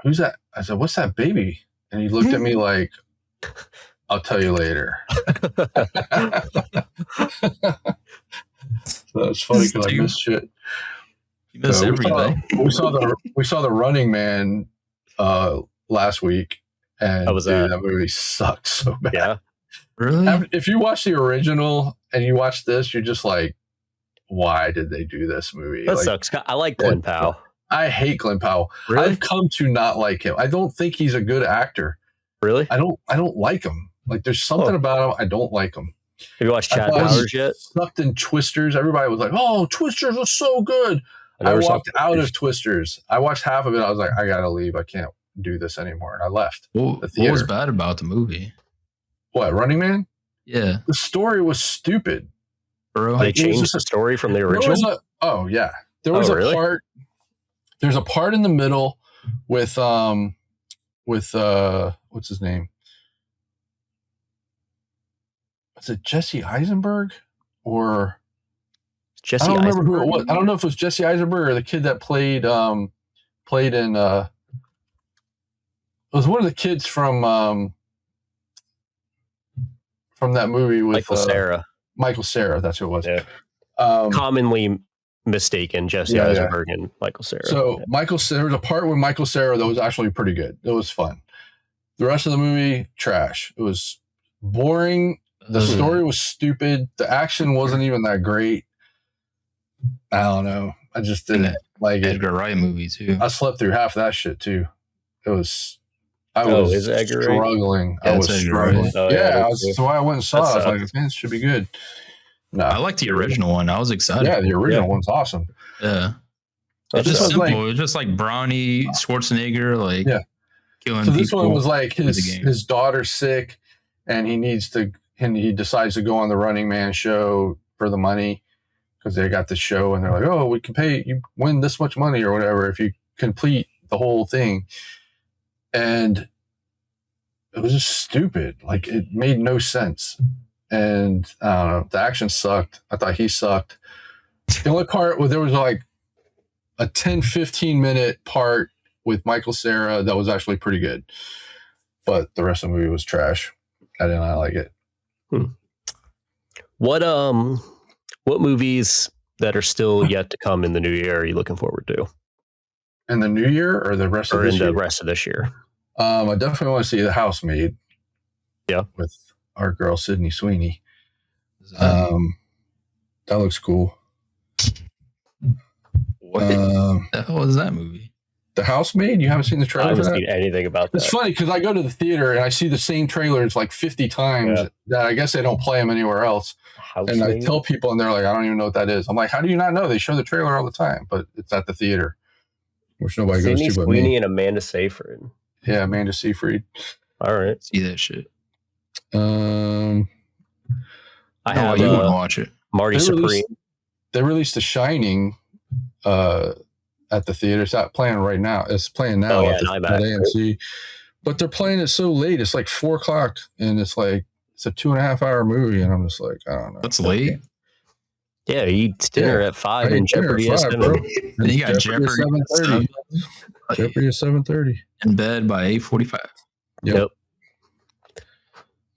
"Who's that?" I said, "What's that baby?" And he looked at me like, "I'll tell you later." So it's funny because I missed shit. You miss everything. We saw the Running Man last week, and that movie sucked so bad. Yeah, really. If you watch the original and you watch this, you're just like, why did they do this movie? That sucks. I like Glenn Powell. I hate Glenn Powell. Really? I've come to not like him. I don't think he's a good actor. Really? I don't like him. Like, there's something about him I don't like him. Have you watched Chad Powers yet? Sucked in Twisters. Everybody was like, "Oh, Twisters was so good." I walked out of Twisters. I watched half of it. I was like, I gotta leave. I can't do this anymore, and I left. What was bad about the movie? What, Running Man? Yeah, the story was stupid. Bro, they changed the story from the original. There was a part. There's a part in the middle with what's his name? Was it Jesse Eisenberg or Jesse? I don't remember who it was. I don't know if it was Jesse Eisenberg or the kid that played in. It was one of the kids from from that movie with Michael Cera. Michael Cera, that's who it was. Yeah. Um, Commonly mistaken, Jesse Eisenberg and Michael Cera. So Michael Cera, there was a part with Michael Cera that was actually pretty good. It was fun. The rest of the movie, trash. It was boring. The story was stupid. The action wasn't even that great. I don't know. I just didn't like it. Edgar Wright movie too. I slept through half that shit too. It was. I Oh, was is it Edgar Wright? struggling. Yeah, I was it's Edgar struggling. Wright. Oh, yeah, yeah, that's why I went and saw it. I was like, man, this should be good. No, I like the original one. I was excited. yeah, the original Yeah. one's awesome. Yeah. That's It's just This was simple. It's just like Brawny Schwarzenegger, like Yeah. killing So people. this one was like with the game. his daughter's sick, and he decides to go on the Running Man show for the money because they got the show, and they're like, oh, we can pay you win this much money or whatever if you complete the whole thing, and it was just stupid. Like it made no sense, and I don't know. The action sucked. I thought he sucked. The only part where there was like a 10-15 minute part with Michael Cera that was actually pretty good, but the rest of the movie was trash. I did not like it. What movies that are still yet to come in the new year are you looking forward to, In the new year or the rest of or this in the year? rest of this year? I definitely want to see The Housemaid. Yeah, with our girl Sydney Sweeney. Uh, That looks cool. what the hell was that movie? The Housemaid? You haven't seen the I trailer? haven't for that? seen anything about that. It's funny because I go to the theater and I see the same trailers like 50 times. Yeah. That I guess they don't play them anywhere else. And I tell people, and they're like, I don't even know what that is. I'm like, how do you not know? They show the trailer all the time, but it's at the theater, which nobody Sydney goes to but Sweeney me. and Amanda Seyfried. Yeah, Amanda Seyfried. All right, See that shit. I No, have you wouldn't watch it. Marty They Supreme. They released The Shining at the theater. It's not playing right now. It's playing now Oh, yeah, at, in at IMAX, AMC. But they're playing it so late. It's like 4 o'clock, and it's like it's a 2.5 hour movie, and I'm just like, I don't know. That's late. Yeah, he eats dinner at 5 I and ate dinner Jeopardy at at 5, 7. bro. Then you got Jeopardy at 7:30. Jeopardy at 7:30. in bed by 8:45. Yep.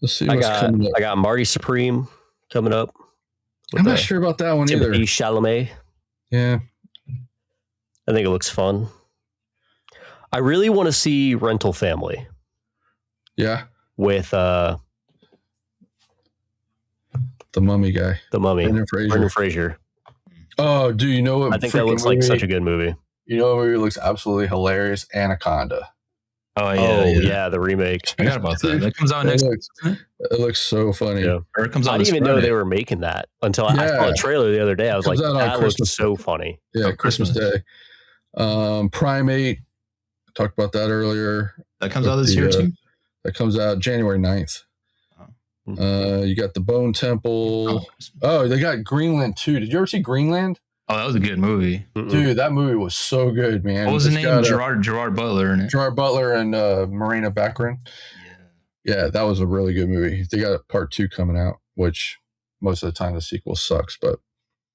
Let's see what's coming up. I got Marty Supreme coming up. I'm not sure about that one Timothy either. Chalamet. Yeah. I think it looks fun. I really want to see Rental Family Yeah. with The Mummy guy. the Mummy, Brendan Fraser. Fraser. Oh, do you know what? I think that looks like such a good movie. You know what movie looks absolutely hilarious? Anaconda. Oh Yeah, the remake. I forgot about that. That comes out next. It looks so funny. Yeah. Or it comes out. I didn't even know they were making that until I saw the trailer the other day. I was like, Comes out on that looks Christmas. so funny. Yeah, Christmas Day. Primate. I talked about that earlier. That comes out this year too. That comes out January 9th. You got the Bone Temple. Oh, they got Greenland too. Did you ever see Greenland? Oh, that was a good movie. Dude, that movie was so good, man. What was the name? Gerard Butler in it. Gerard Butler and Marina Baccarin. Yeah, that was a really good movie. They got part 2 coming out, which most of the time the sequel sucks, but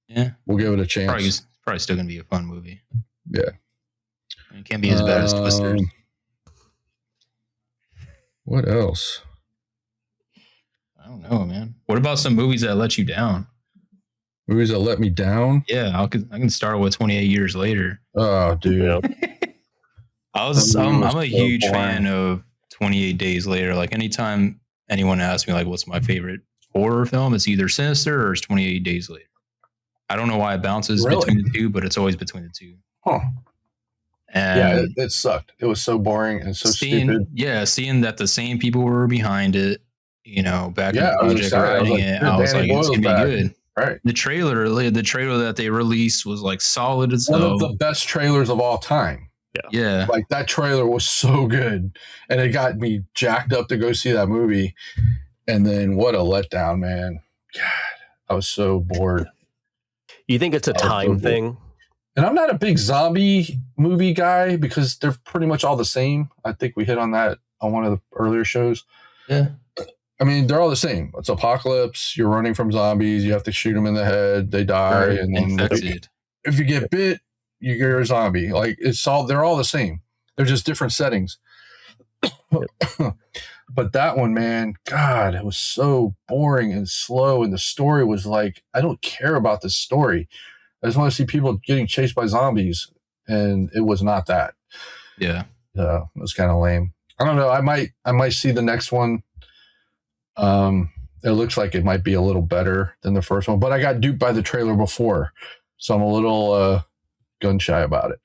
yeah, we'll give it a chance. Probably still gonna be a fun movie. Yeah, it can't be as bad as Twister. What else? I don't know, man. What about some movies that let you down? Movies that let me down? Yeah, I can start with 28 Years Later. Oh, dude. I'm a huge fan of 28 Days Later. Like anytime anyone asks me like what's my favorite horror film, it's either Sinister or it's 28 Days Later. I don't know why it bounces between the two, but it's always between the two. Huh. And it sucked. It was so boring and so stupid. Yeah, seeing that the same people were behind it, back in the I was project excited. writing it, I was like, it's gonna be good. Right. The trailer that they released was like solid as one hell. of the best trailers of all time. Yeah. Like that trailer was so good, and it got me jacked up to go see that movie. And then what a letdown, man! God, I was so bored. You think it's a time thing? And I'm not a big zombie movie guy because they're pretty much all the same. I think we hit on that on one of the earlier shows. Yeah. I mean, they're all the same. It's apocalypse. You're running from zombies. You have to shoot them in the head. They die. Right. And then if you get bit, you're a zombie. Like they're all the same. They're just different settings. But that one, man, God, it was so boring and slow. And the story was like, I don't care about the story. I just want to see people getting chased by zombies. And it was not that. Yeah. It was kind of lame. I don't know. I might see the next one. It looks like it might be a little better than the first one, but I got duped by the trailer before, so I'm a little gun shy about it.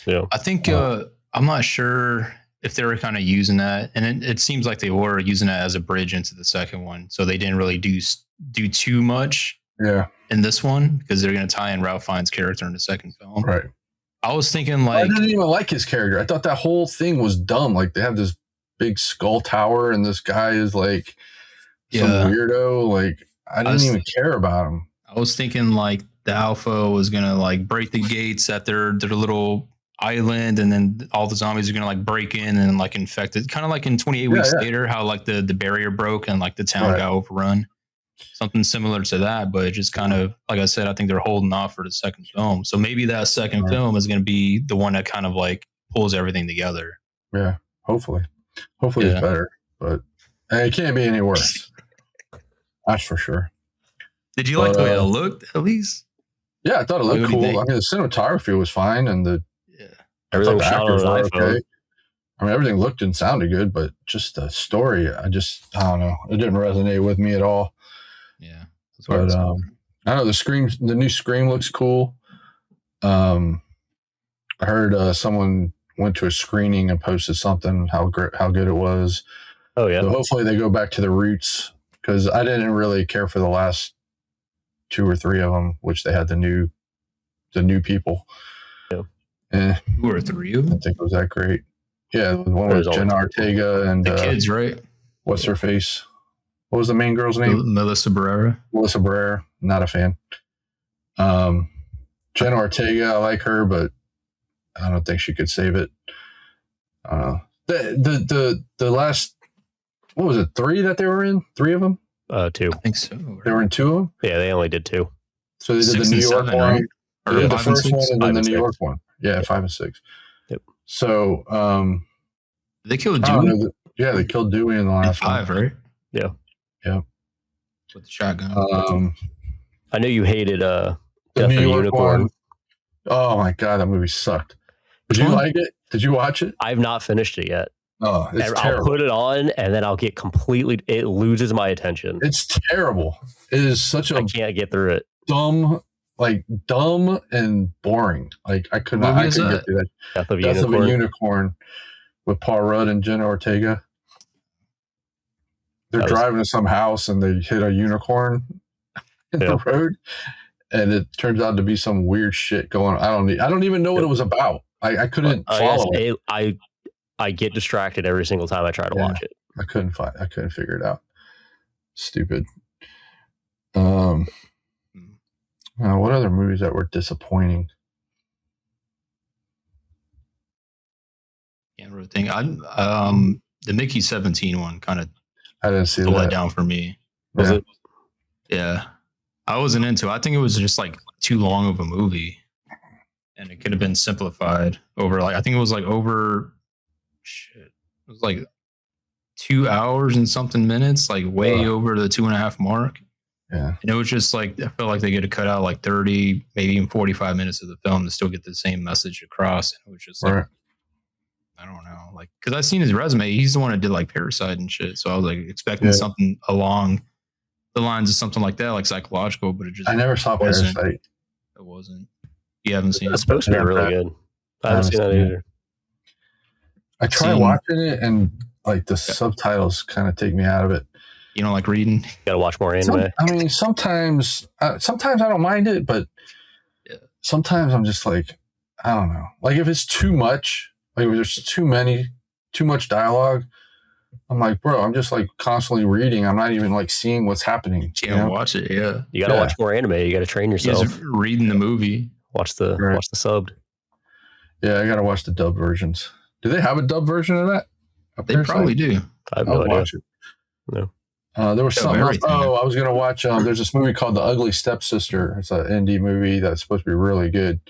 Yeah. I think I'm not sure if they were kind of using that, and it seems like they were using that as a bridge into the second one, so they didn't really do too much. Yeah. In this one, because they're going to tie in Ralph Fiennes' character in the second film. Right. I was thinking like I didn't even like his character. I thought that whole thing was dumb. Like they have this big skull tower, and this guy is like some weirdo. Like I didn't even care about him. I was thinking like the Alpha was gonna like break the gates at their little island, and then all the zombies are gonna like break in and like infect it. Kind of like in 28 Weeks Later, how like the barrier broke and like the town got overrun. Something similar to that, but just kind of like I said, I think they're holding off for the second film. So maybe that second film is going to be the one that kind of like pulls everything together. Yeah, hopefully it's better, but it can't be any worse. That's for sure. Did you like the way it looked at least? Yeah, I thought it looked cool. I mean, the cinematography was fine, and everything shot on an iPhone. Okay. I mean, everything looked and sounded good, but just the story, I don't know. It didn't resonate with me at all. Yeah. But I don't know, the new Scream looks cool. I heard someone went to a screening and posted something how good it was. Oh yeah. So hopefully they go back to the roots, because I didn't really care for the last 2 or 3 of them, which they had the new people. Yeah. 2 or 3 of them? I think it was that great. Yeah, the one with Jenna Ortega and the kids, right? What's her face? What was the main girl's name? Melissa Barrera. Not a fan. Jenna Ortega, I like her, but I don't think she could save it. I don't know. The last, what was it? 3 that they were in? 3 of them? 2. I think so. Right? They were in 2 of them? Yeah, they only did 2. So they did the New York one. Right? They did the first one and then the New 6. York one. Yeah, 5 and 6. Yep. So they killed Dewey. They killed Dewey in the last 5, one. right? Yeah. With the shotgun. I know you hated the New York Unicorn. One. Oh my god, that movie sucked. Did you like it? Did you watch it? I've not finished it yet. Oh, it's terrible. I'll put it on and then I'll get it loses my attention. It's terrible. It is such a I can't get through it. Dumb and boring. Like I couldn't get through that. Death of a Unicorn with Paul Rudd and Jenna Ortega. They're driving to some house and they hit a unicorn in the road, and it turns out to be some weird shit going on. I don't even know what it was about. I couldn't follow it. I get distracted every single time I try to watch it. I couldn't figure it out. Stupid. What other movies that were disappointing? Can't really think. The Mickey 17 one kind of I didn't see that. Let down for me. Was it? Yeah. I wasn't into it. I think it was just like too long of a movie. And it could have been simplified over I think it was over it was 2 hours and something minutes, way over the 2.5 mark. Yeah. And it was just I felt like they could have cut out 30, maybe even 45 minutes of the film to still get the same message across. And it was just I don't know, because I've seen his resume. He's the one that did Parasite and shit. So I was expecting something along the lines of something like that, psychological. But it just I never saw Parasite. It wasn't. You haven't seen it? It's supposed to be really good. I haven't seen that either. I tried watching it and the subtitles kind of take me out of it. You don't like reading? You gotta watch more anime. Sometimes I don't mind it, but sometimes I'm just I don't know. If it's too much. If there's too much dialogue, I'm bro, I'm just constantly reading. I'm not even seeing what's happening. Can't watch it. Yeah, you gotta watch more anime. You gotta train yourself. Just reading the movie. Watch the subbed. Yeah, I gotta watch the dub versions. Do they have a dub version of that? They probably do. I have no idea. Watch it. No. There was something else. I was gonna watch. There's this movie called The Ugly Stepsister. It's an indie movie that's supposed to be really good.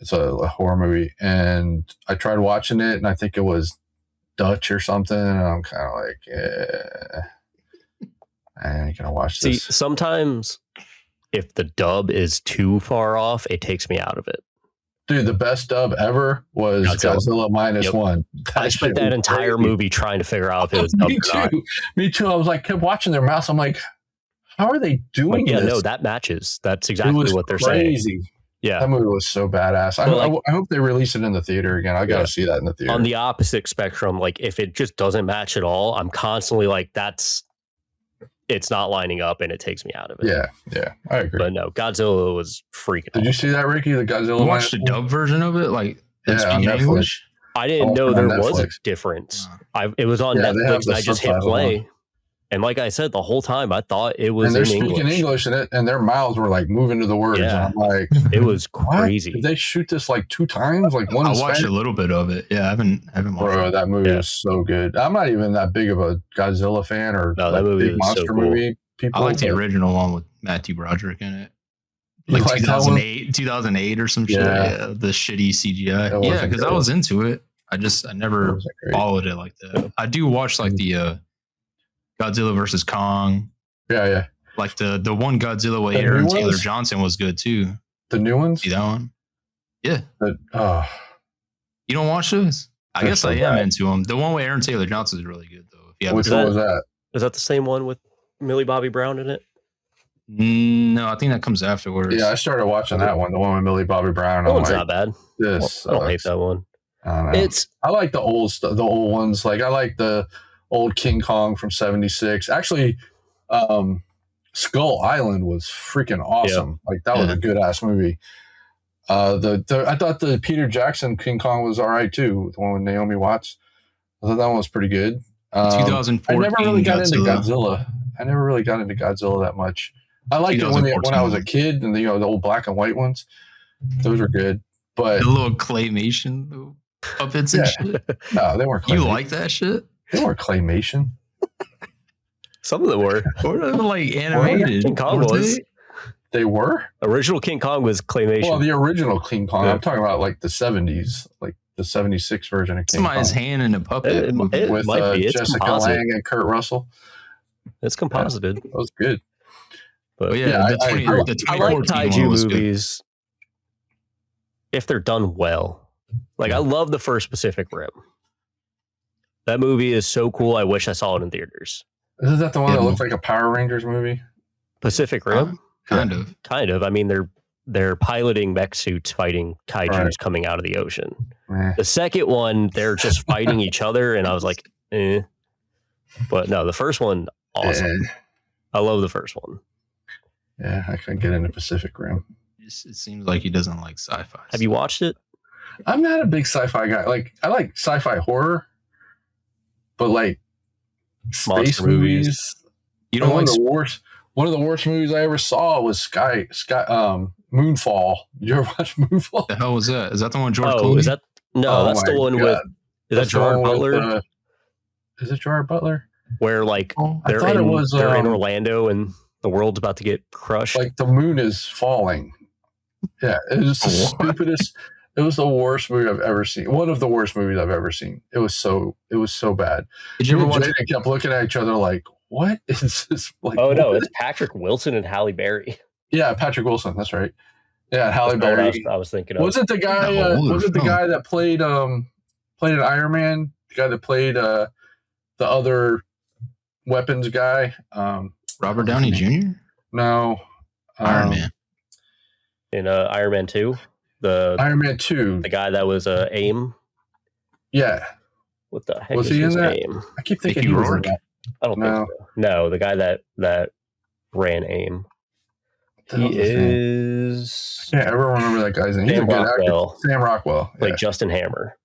It's a horror movie, and I tried watching it, and I think it was Dutch or something, and I'm kind of like, yeah, I ain't gonna watch See, this. sometimes if the dub is too far off, it takes me out of it. Dude, the best dub ever was Godzilla minus one. I spent that entire movie trying to figure out if it was dubbed or not. Me too. I was like, kept watching their mouths. I'm like, how are they doing this? No, that matches. That's exactly what they're saying. Yeah, that movie was so badass. I hope they release it in the theater again. I gotta see that in the theater. On the opposite spectrum, like if it just doesn't match at all, I'm constantly like, it's not lining up, and it takes me out of it. Yeah, I agree. But no, Godzilla was freaking. Did you see that, Ricky? The Godzilla. You watched the dub version of it, like on English. I didn't know there was a difference. It was on Netflix, and I just hit play. And like I said, the whole time I thought it was in English, and their mouths were like moving to the words. Yeah. And I'm like, it was crazy. Did they shoot this like 2 times? Like one. I watched a little bit of it. Yeah, I haven't watched. Bro, that movie was so good. I'm not even that big of a Godzilla fan or that movie big monster movie. People, I like the original one with Matthew Broderick in it. Like 2008 or some shit. Yeah, the shitty CGI. Yeah, because I was into it. I never followed it like that. I do watch like the Godzilla versus Kong. Yeah. Like the one Godzilla with Aaron Taylor Johnson was good too. The new ones? See that one? Yeah. You don't watch those? I guess I am into them. The one with Aaron Taylor Johnson is really good though. Which one was that? Is that the same one with Millie Bobby Brown in it? No, I think that comes afterwards. Yeah, I started watching that one, the one with Millie Bobby Brown. That one's not bad. I don't hate that one. I like the old ones. Like I like the old King Kong from '76. Actually, Skull Island was freaking awesome. Yeah. Like that was a good ass movie. I thought the Peter Jackson King Kong was all right too. The one with Naomi Watts. I thought that one was pretty good. 2014. I never really got into Godzilla. That much. I liked it when I was a kid, and the old black and white ones. Those were good. But the little claymation puppets and shit. No, they weren't. You like that shit? They weren't claymation. Some of them were. Or like animated. King Kong was. They were? Original King Kong was claymation. Well, the original King Kong. I'm talking about like the 70s, like the 76 version of King Somebody's Kong. hand in a puppet with Jessica Lange and Kurt Russell. It's composited. That was good. But yeah, I like kaiju movies if they're done well. Like I love the first Pacific Rim. That movie is so cool. I wish I saw it in theaters. Isn't that the one that looks like a Power Rangers movie? Pacific Rim? Kind of. I mean, they're piloting mech suits fighting kaijus coming out of the ocean. The second one, they're just fighting each other, and I was like, eh. But no, the first one, awesome. I love the first one. Yeah, I couldn't get into Pacific Rim. It seems like he doesn't like sci-fi. Have you watched it? I'm not a big sci-fi guy. Like I like sci-fi horror, but like space movies. You don't like one of the worst movies I ever saw was Moonfall. Did you ever watch Moonfall? The hell was that? Is that the one with George Clooney? Is that that's the one with that Gerard Butler? Is it Gerard Butler? Where like they're in Orlando and the world's about to get crushed. Like the moon is falling. Yeah, it was the stupidest. It was the worst movie I've ever seen. One of the worst movies I've ever seen. It was so bad. Did you ever watch? They kept looking at each other like, "What is this?" Like, no, it's Patrick Wilson and Halle Berry. Yeah, Patrick Wilson. That's right. Yeah, Halle Berry. I was thinking of. Was it the guy? Was it the guy that played an Iron Man? The guy that played the other weapons guy? Robert Downey Jr. No, Iron Man. In Iron Man 2. The Iron Man 2. The guy that was AIM. Yeah. What the heck was he in that? name? I keep thinking he was in that. I don't think so. No, the guy that ran AIM. He is. I can't ever remember that guy's name. He's a good actor. Sam Rockwell. Like Justin Hammer.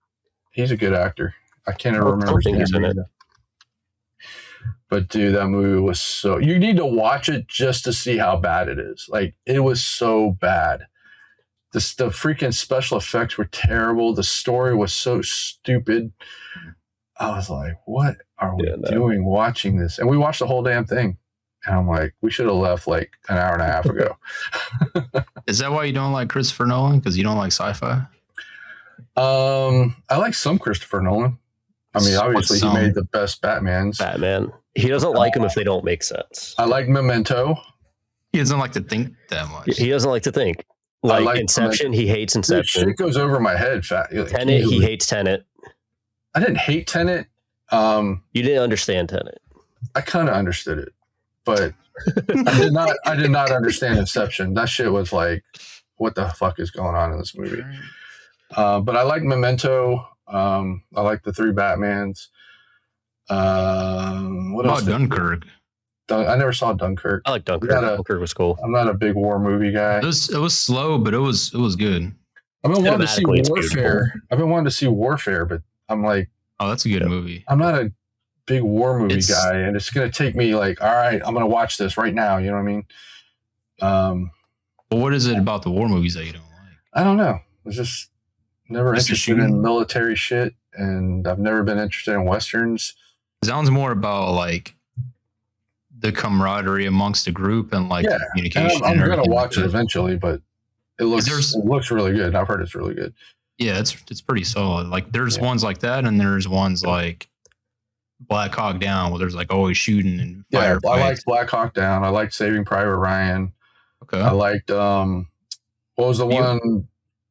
He's a good actor. I can't ever remember his name. But dude, that movie was so. You need to watch it just to see how bad it is. Like it was so bad. The freaking special effects were terrible. The story was so stupid. I was like, "What are we doing watching this?" And we watched the whole damn thing. And I'm like, we should have left like an hour and a half ago. Is that why you don't like Christopher Nolan? Because you don't like sci-fi? I like some Christopher Nolan. I mean, obviously, he some? made the best Batmans. Batman. He doesn't like them if they don't make sense. I like Memento. He doesn't like to think that much. He doesn't like to think. Like like Inception, he hates Dude, Inception. shit goes over my head. Tenet, he hates Tenet. I didn't hate Tenet. You didn't understand Tenet. I kind of understood it, but I did not understand Inception. That shit was like, what the fuck is going on in this movie? But I like Memento. I like the three Batmans. What else? Dunkirk? I never saw Dunkirk. I like Dunkirk. Dunkirk was cool. I'm not a big war movie guy. It was slow, but it was good. I've been wanting to see Warfare. I've been wanting to see Warfare, but I'm like, oh, that's a good movie. I'm not a big war movie guy, and it's gonna take me like, all right, I'm gonna watch this right now. You know what I mean? Well, what is it about the war movies that you don't like? I don't know. I was just never interested in military shit, and I've never been interested in westerns. It sounds more about like the camaraderie amongst the group and like communication. I'm gonna watch it eventually, but it looks really good. I've heard it's really good. Yeah, it's pretty solid. Like there's ones like that, and there's ones like Black Hawk Down, where there's like always shooting and firefights. I liked Black Hawk Down. I liked Saving Private Ryan. Okay. I liked what was the one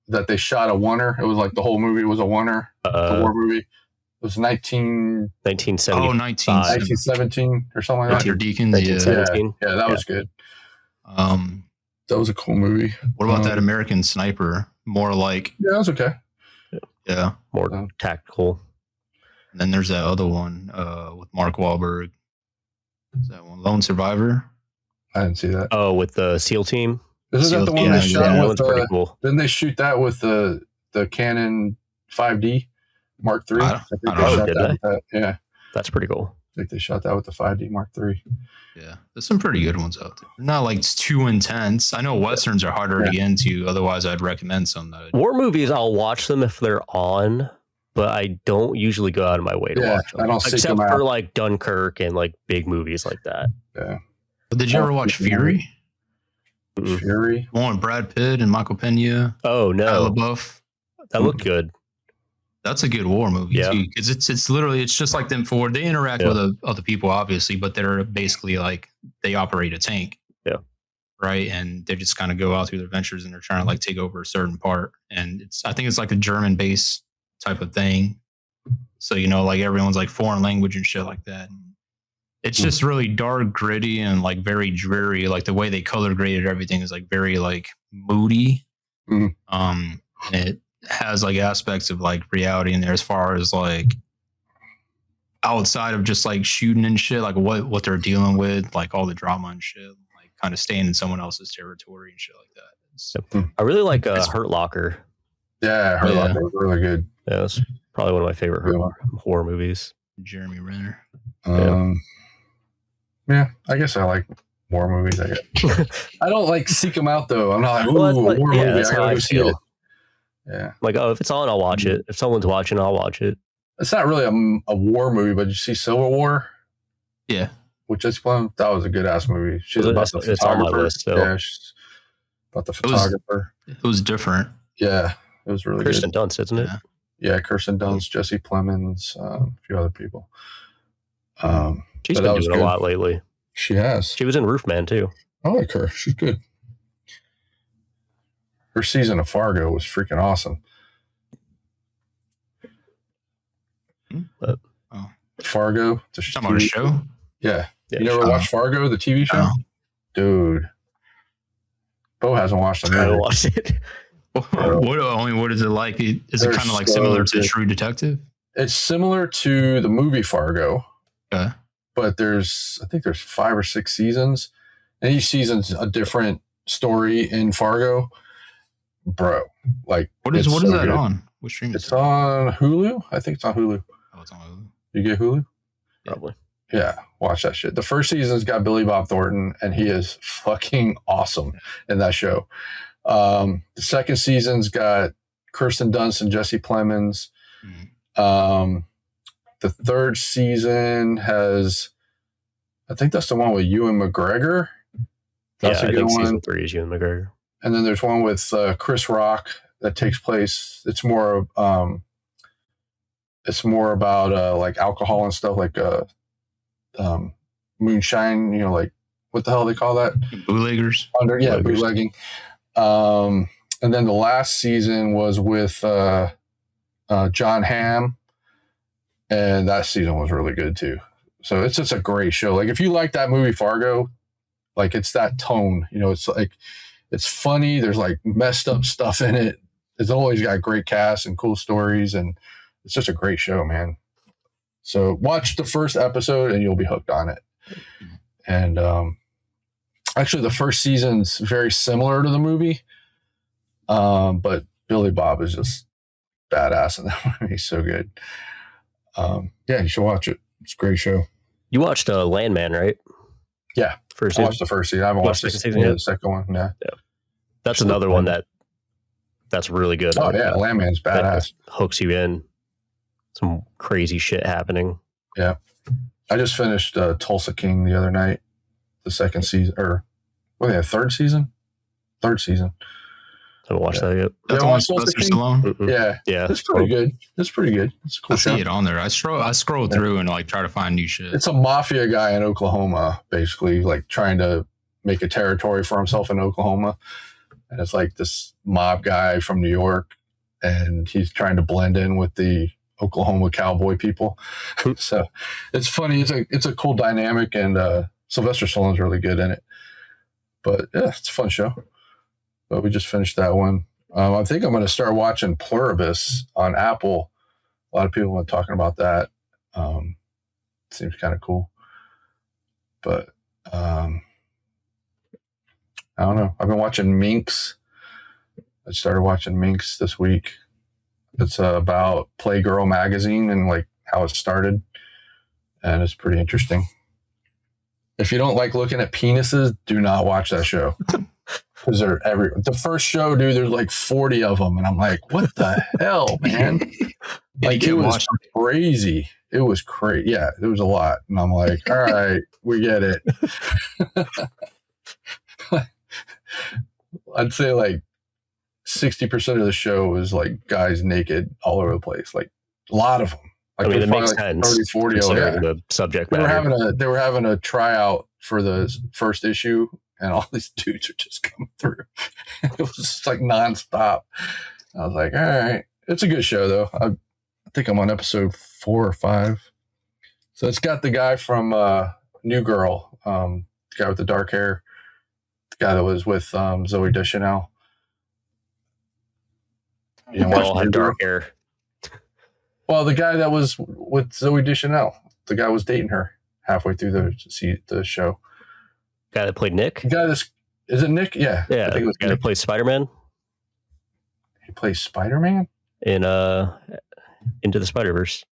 that they shot a oneer? It was like the whole movie was a oneer. The war movie. It was 1970. Oh, 1917 or something like that. Your Deacons, yeah, that was good. That was a cool movie. What about that American Sniper? More like that was okay. Yeah, more tactical. And then there's that other one with Mark Wahlberg. Is that one Lone Survivor? I didn't see that. Oh, with the SEAL team. Isn't that the one they shot with? Pretty cool. Didn't they shoot that with the Canon 5D Mark III? I think they shot that with that. Yeah, that's pretty cool. I think they shot that with the 5D Mark III. Yeah, there's some pretty good ones out there. Not like it's too intense. I know westerns are harder to get into. Otherwise, I'd recommend some. War movies, I'll watch them if they're on, but I don't usually go out of my way to watch them. I don't except for like Dunkirk and like big movies like that. Yeah. But did you ever watch Fury? Fury? One with Brad Pitt and Michael Pena. Oh no, LaBeouf. That looked good. That's a good war movie too, because it's literally it's just like them four. They interact with other people, obviously, but they're basically like they operate a tank. Yeah. Right, and they just kind of go out through their adventures, and they're trying to like take over a certain part. And I think it's like a German base type of thing. So like everyone's like foreign language and shit like that. It's just really dark, gritty, and like very dreary. Like the way they color graded everything is like very like moody. And it has like aspects of like reality in there as far as like outside of just like shooting and shit, like what they're dealing with, like all the drama and shit, like kind of staying in someone else's territory and shit like that. I really like Hurt Locker. Yeah, Hurt Locker was really good. Yeah, it's probably one of my favorite horror movies. Jeremy Renner. Yeah, I guess I like war movies. I guess I don't like seek them out though. I'm not like, ooh, a war movie. That's how I feel. Yeah, like if it's on, I'll watch it. If someone's watching, I'll watch it. It's not really a war movie, but you see Civil War? Yeah, which is fun. That was a good ass movie. She's about the photographer. It's on my list, so. Yeah, she's about the photographer. It was different. Yeah, it was really Kirsten good. Dunst, isn't it? Yeah, Kirsten Dunst, Jesse Plemons, a few other people. She's been doing a lot lately. She has. She was in Roofman too. I like her. She's good. Her season of Fargo was freaking awesome. Fargo. Talking about a show? Yeah. You never watched Fargo, the TV show? No. Dude. Bo hasn't watched it. I haven't watched it. What is it like? Is it kind of like similar to True Detective? It's similar to the movie Fargo. Okay. But I think there's 5 or 6 seasons. And each season's a different story in Fargo. Bro. Like what is that on? What stream is it? It's on Hulu. I think it's on Hulu. Oh, it's on Hulu. You get Hulu? Probably. Yeah, watch that shit. The first season's got Billy Bob Thornton, and he is fucking awesome in that show. The second season's got Kirsten Dunst and Jesse Plemons. The third season has, I think that's the one with Ewan McGregor. That's a good one. Season 3 is Ewan McGregor. And then there's one with Chris Rock that takes place. It's more of it's more about like alcohol and stuff, like moonshine. You know, like what the hell they call that? Bootleggers. Bootlegging. And then the last season was with John Hamm, and that season was really good too. So it's just a great show. Like if you like that movie Fargo, like it's that tone. You know, it's like it's funny. There's like messed up stuff in it. It's always got great cast and cool stories, and it's just a great show, man. So watch the first episode and you'll be hooked on it. And actually, the first season's very similar to the movie. But Billy Bob is just badass in that movie. He's so good. Yeah, you should watch it. It's a great show. You watched Landman, right? Yeah. First I season. watched the first season. I haven't watched the second one. Yeah. That's another one that's really good. Oh, yeah. Landman's badass. Hooks you in. Some crazy shit happening. Yeah. I just finished Tulsa King the other night. The second season. Or, third season? Third season. I haven't watched that yet. That's the one Sylvester Stallone. Mm-hmm. Yeah, it's pretty good. It's pretty good. It's a cool I show. see it on there. I scroll through and like try to find new shit. It's a mafia guy in Oklahoma, basically, like trying to make a territory for himself in Oklahoma, and it's like this mob guy from New York, and he's trying to blend in with the Oklahoma cowboy people. So it's funny. It's a cool dynamic, and Sylvester Stallone's really good in it. But yeah, it's a fun show. But we just finished that one. I think I'm going to start watching Pluribus on Apple. A lot of people have been talking about that. Seems kind of cool. But I don't know. I've been watching Minx. I started watching Minx this week. It's about Playgirl magazine and like how it started. And it's pretty interesting. If you don't like looking at penises, do not watch that show. Because they're the first show, dude, there's like 40 of them. And I'm like, what the hell, man? Like, it was crazy. It was crazy. Yeah, there was a lot. And I'm like, all right, we get it. I'd say like 60% of the show was like guys naked all over the place. Like a lot of them. Like, I mean, it makes like sense. 30, 40. The subject matter. They were having a tryout for the first issue, and all these dudes are just coming through. It was just like nonstop. I was like, all right. It's a good show, though. I think I'm on episode 4 or 5. So it's got the guy from New Girl, the guy with the dark hair, the guy that was with Zooey Deschanel. They all had dark hair. Well, the guy that was with Zooey Deschanel, the guy was dating her halfway through the show. Guy that played Nick? The guy is it Nick? Yeah. Yeah, I think it was the guy that plays Spider-Man. He plays Spider-Man? In Into the Spider-Verse.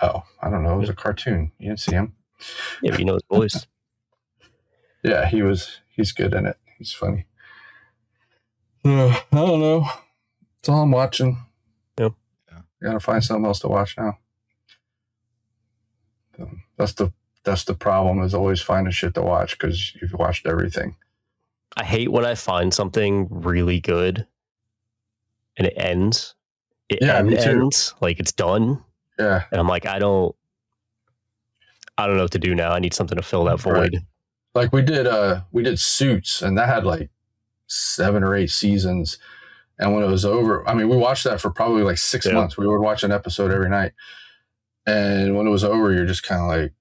Oh, I don't know. It was a cartoon. You didn't see him. Yeah, but you know his voice. Yeah, he's good in it. He's funny. I don't know. That's all I'm watching. Yep. Gotta find something else to watch now. That's the problem, is always finding shit to watch because you've watched everything. I hate when I find something really good and it ends. It ends like it's done. Yeah. And I'm like, I don't know what to do now. I need something to fill that void. Right. Like we did Suits, and that had like 7 or 8 seasons. And when it was over, I mean, we watched that for probably like 6 months. We would watch an episode every night. And when it was over, you're just kind of like,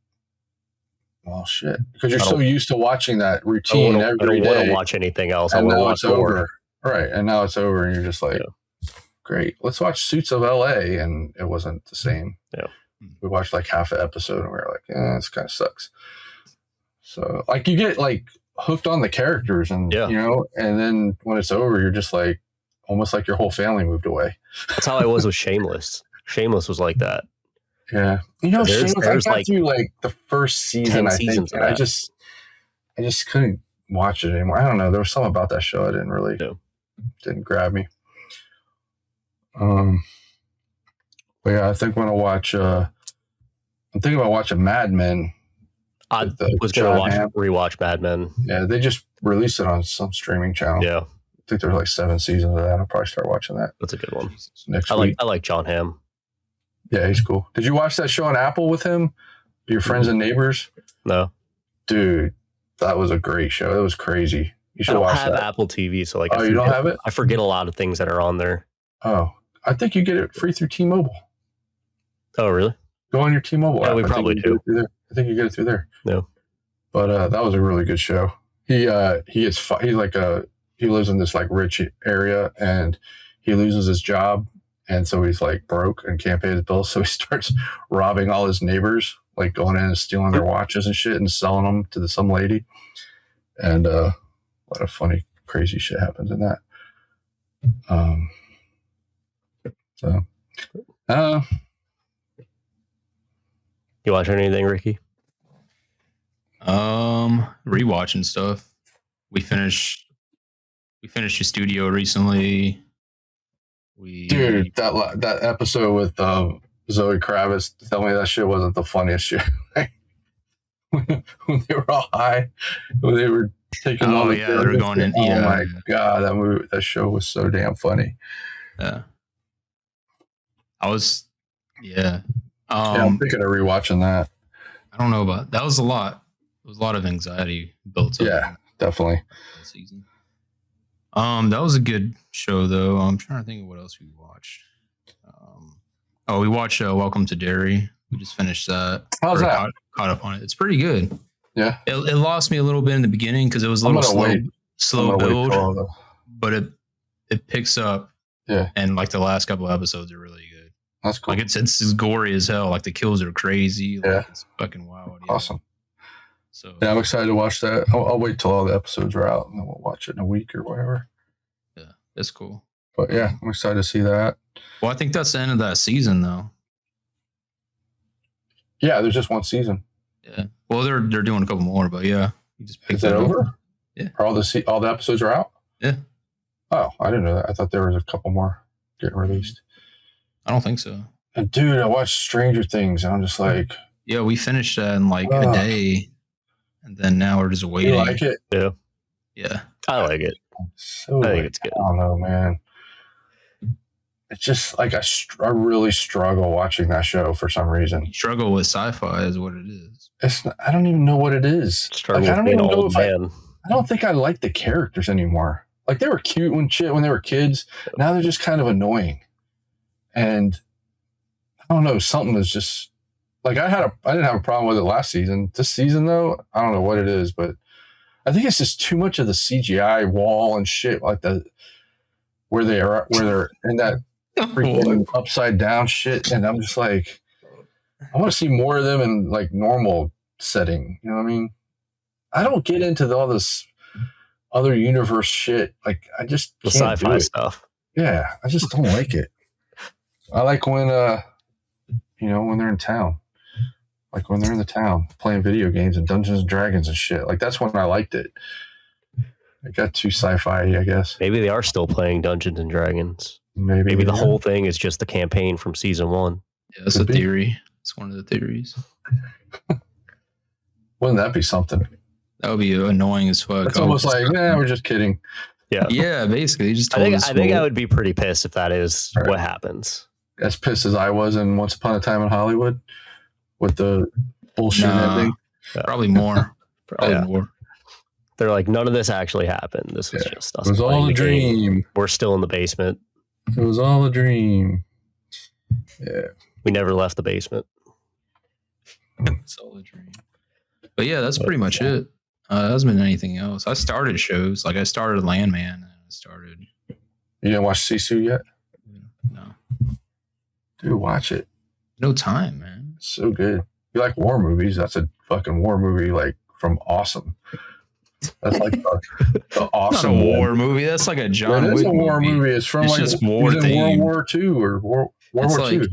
well, shit. Because you're so used to watching that routine every day. I don't want to watch anything else. And now it's over. Right. And now it's over. And you're just like, great. Let's watch Suits of LA. And it wasn't the same. Yeah. We watched like half an episode and we were like, this kind of sucks. So like you get like hooked on the characters and, you know, and then when it's over, you're just like, almost like your whole family moved away. That's how I was with Shameless. Shameless was like that. Yeah. You know, Shameless, I got through like the first season, I think. And I just couldn't watch it anymore. I don't know. There was something about that show I didn't grab me. But yeah, I think I'm gonna watch I'm thinking about watching Mad Men. I was gonna rewatch Mad Men. Yeah, they just released it on some streaming channel. Yeah. I think there's like 7 seasons of that. I'll probably start watching that. That's a good one. Next week. I like John Hamm. Yeah, he's cool. Did you watch that show on Apple with him? Your Friends and Neighbors? No, Dude, that was a great show. It was crazy. You I should don't watch have that. Apple TV, so like, Oh, you don't have it? I forget a lot of things that are on there. Oh, I think you get it free through T-Mobile. Oh, really? Go on your T-Mobile Yeah, app. we probably do. I think you get it through there. No. But that was a really good show. He lives in this like rich area, and he loses his job, and so he's like broke and can't pay his bills. So he starts robbing all his neighbors, like going in and stealing their watches and shit and selling them to some lady. And a lot of funny, crazy shit happens in that. You watch anything, Ricky? Rewatching stuff. We finished the studio recently. Dude, that episode with Zoe Kravitz, tell me that shit wasn't the funniest shit. when they were all high, when they were taking all the they were going in. Oh my god, that show was so damn funny. Yeah, yeah. I'm thinking of rewatching that. I don't know about that. Was a lot. There was a lot of anxiety built up. Yeah, definitely. Season. That was a good show though. I'm trying to think of what else we watched. We watched Welcome to Derry. We just finished that. How's that? Caught up on it. It's pretty good. Yeah. It lost me a little bit in the beginning because it was a little slow build, but it picks up. Yeah. And like the last couple of episodes are really good. That's cool. Like it's gory as hell. Like the kills are crazy. Like, it's fucking wild. Yeah. Awesome. So yeah, I'm excited to watch that. I'll wait till all the episodes are out and then we'll watch it in a week or whatever. Yeah, that's cool. But yeah, I'm excited to see that. Well, I think that's the end of that season though. Yeah, there's just one season. Yeah. Well, they're doing a couple more, but yeah, you just is it over? Up. Yeah. Are all the episodes are out? Yeah. Oh, I didn't know that. I thought there was a couple more getting released. I don't think so. And dude, I watched Stranger Things, and I'm just like, yeah, we finished that in like a day, and then now we're just waiting. You like it? Yeah. Yeah. I like it. So I think it's good. I don't know, man. It's just like I really struggle watching that show for some reason. You struggle with sci-fi is what it is. I don't even know what it is. Struggle like, I don't with even being know old if man. I don't think I like the characters anymore. Like they were cute when they were kids. Now they're just kind of annoying. And I don't know, something is just like I didn't have a problem with it last season. This season though, I don't know what it is, but I think it's just too much of the CGI wall and shit, like where they're in that freaking upside down shit. And I'm just like, I want to see more of them in like normal setting. You know what I mean? I don't get into all this other universe shit. Like I just the can't sci-fi do it. stuff. Yeah, I just don't like it. I like when when they're in town. Like when they're in the town playing video games and Dungeons and Dragons and shit. Like that's when I liked it. It got too sci-fi, I guess. Maybe they are still playing Dungeons and Dragons. Maybe the whole thing is just the campaign from season 1. Yeah, that's a theory. It's one of the theories. Wouldn't that be something? That would be annoying as fuck. It's almost like, we're just kidding. Yeah. Yeah, basically. Just I think I would be pretty pissed if that is right. what happens. As pissed as I was in Once Upon a Time in Hollywood with the bullshit ending. Probably more. More. They're like, none of this actually happened. This was just us. It was all a dream. We're still in the basement. It was all a dream. Yeah. We never left the basement. It's all a dream. But yeah, that's pretty much it. There hasn't been anything else. I started shows. Like I started Landman and I started. You didn't watch Sisu yet? No. Dude, watch it. No time, man. It's so good. You like war movies? That's a fucking war movie, like from Awesome. That's like the Awesome. Not a war movie. That's like a John Wick. It is a war movie. It's from just war World War II or World War II. Yeah.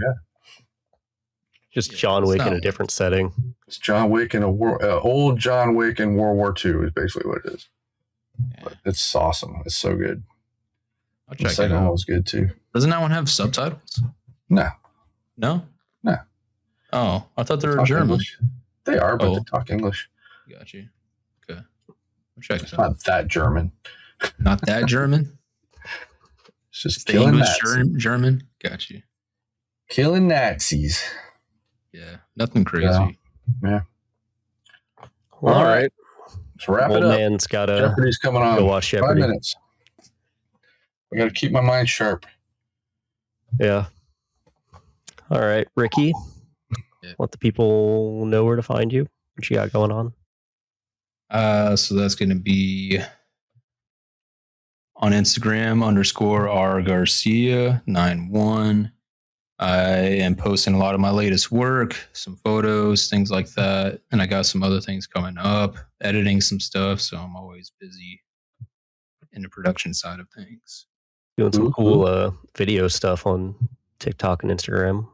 Just John Wick in a different setting. It's John Wick in old John Wick in World War II is basically what it is. Yeah. But it's awesome. It's so good. I'll check the second one was good too. Doesn't that one have subtitles? No. No? No. Oh, I thought they were German. English. They are, but they talk English. Got you. Okay. I'll check it's not that German. Not that German? It's just the English German? Got you. Killing Nazis. Yeah, nothing crazy. Yeah. Well, all right. Let's wrap Old it up. man's got to Jeopardy's coming on. go watch 5 Jeopardy. minutes. I got to keep my mind sharp. Yeah. All right, Ricky. Yeah. Let the people know where to find you. What you got going on? So that's going to be on Instagram _R Garcia91. I am posting a lot of my latest work, some photos, things like that. And I got some other things coming up, editing some stuff. So I'm always busy in the production side of things. Doing some cool video stuff on TikTok and Instagram.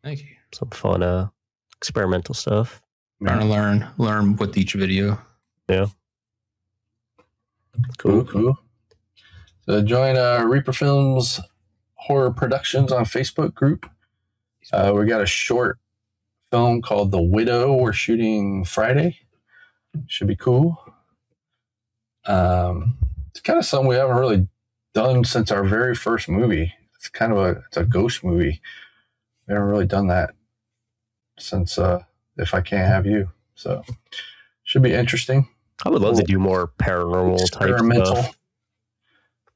Thank you. Some fun experimental stuff. Trying to learn with each video. Yeah. Cool. So join Reaper Films Horror Productions on Facebook group. We got a short film called The Widow we're shooting Friday. Should be cool. It's kind of something we haven't really done since our very first movie. It's kind of it's a ghost movie. We haven't really done that since If I Can't Have You. So should be interesting. I would love to do more paranormal type stuff.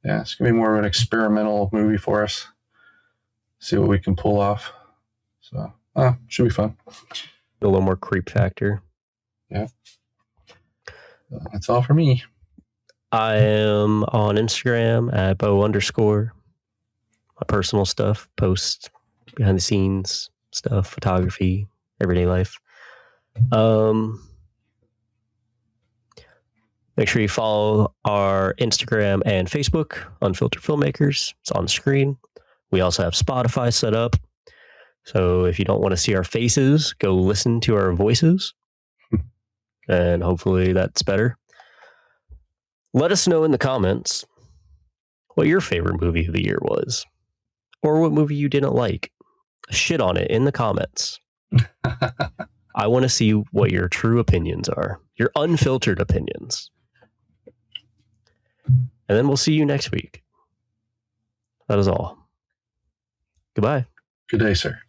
Yeah, it's gonna be more of an experimental movie for us. See what we can pull off. So should be fun. A little more creep factor. Yeah. That's all for me. I am on Instagram at @Bo_. My personal stuff, post behind the scenes stuff, photography, everyday life. Make sure you follow our Instagram and Facebook, Unfiltered Filmmakers. It's on the screen. We also have Spotify set up. So if you don't want to see our faces, go listen to our voices. And hopefully that's better. Let us know in the comments what your favorite movie of the year was. Or what movie you didn't like. Shit on it in the comments. I want to see what your true opinions are. Your unfiltered opinions. And then we'll see you next week. That is all. Goodbye. Good day, sir.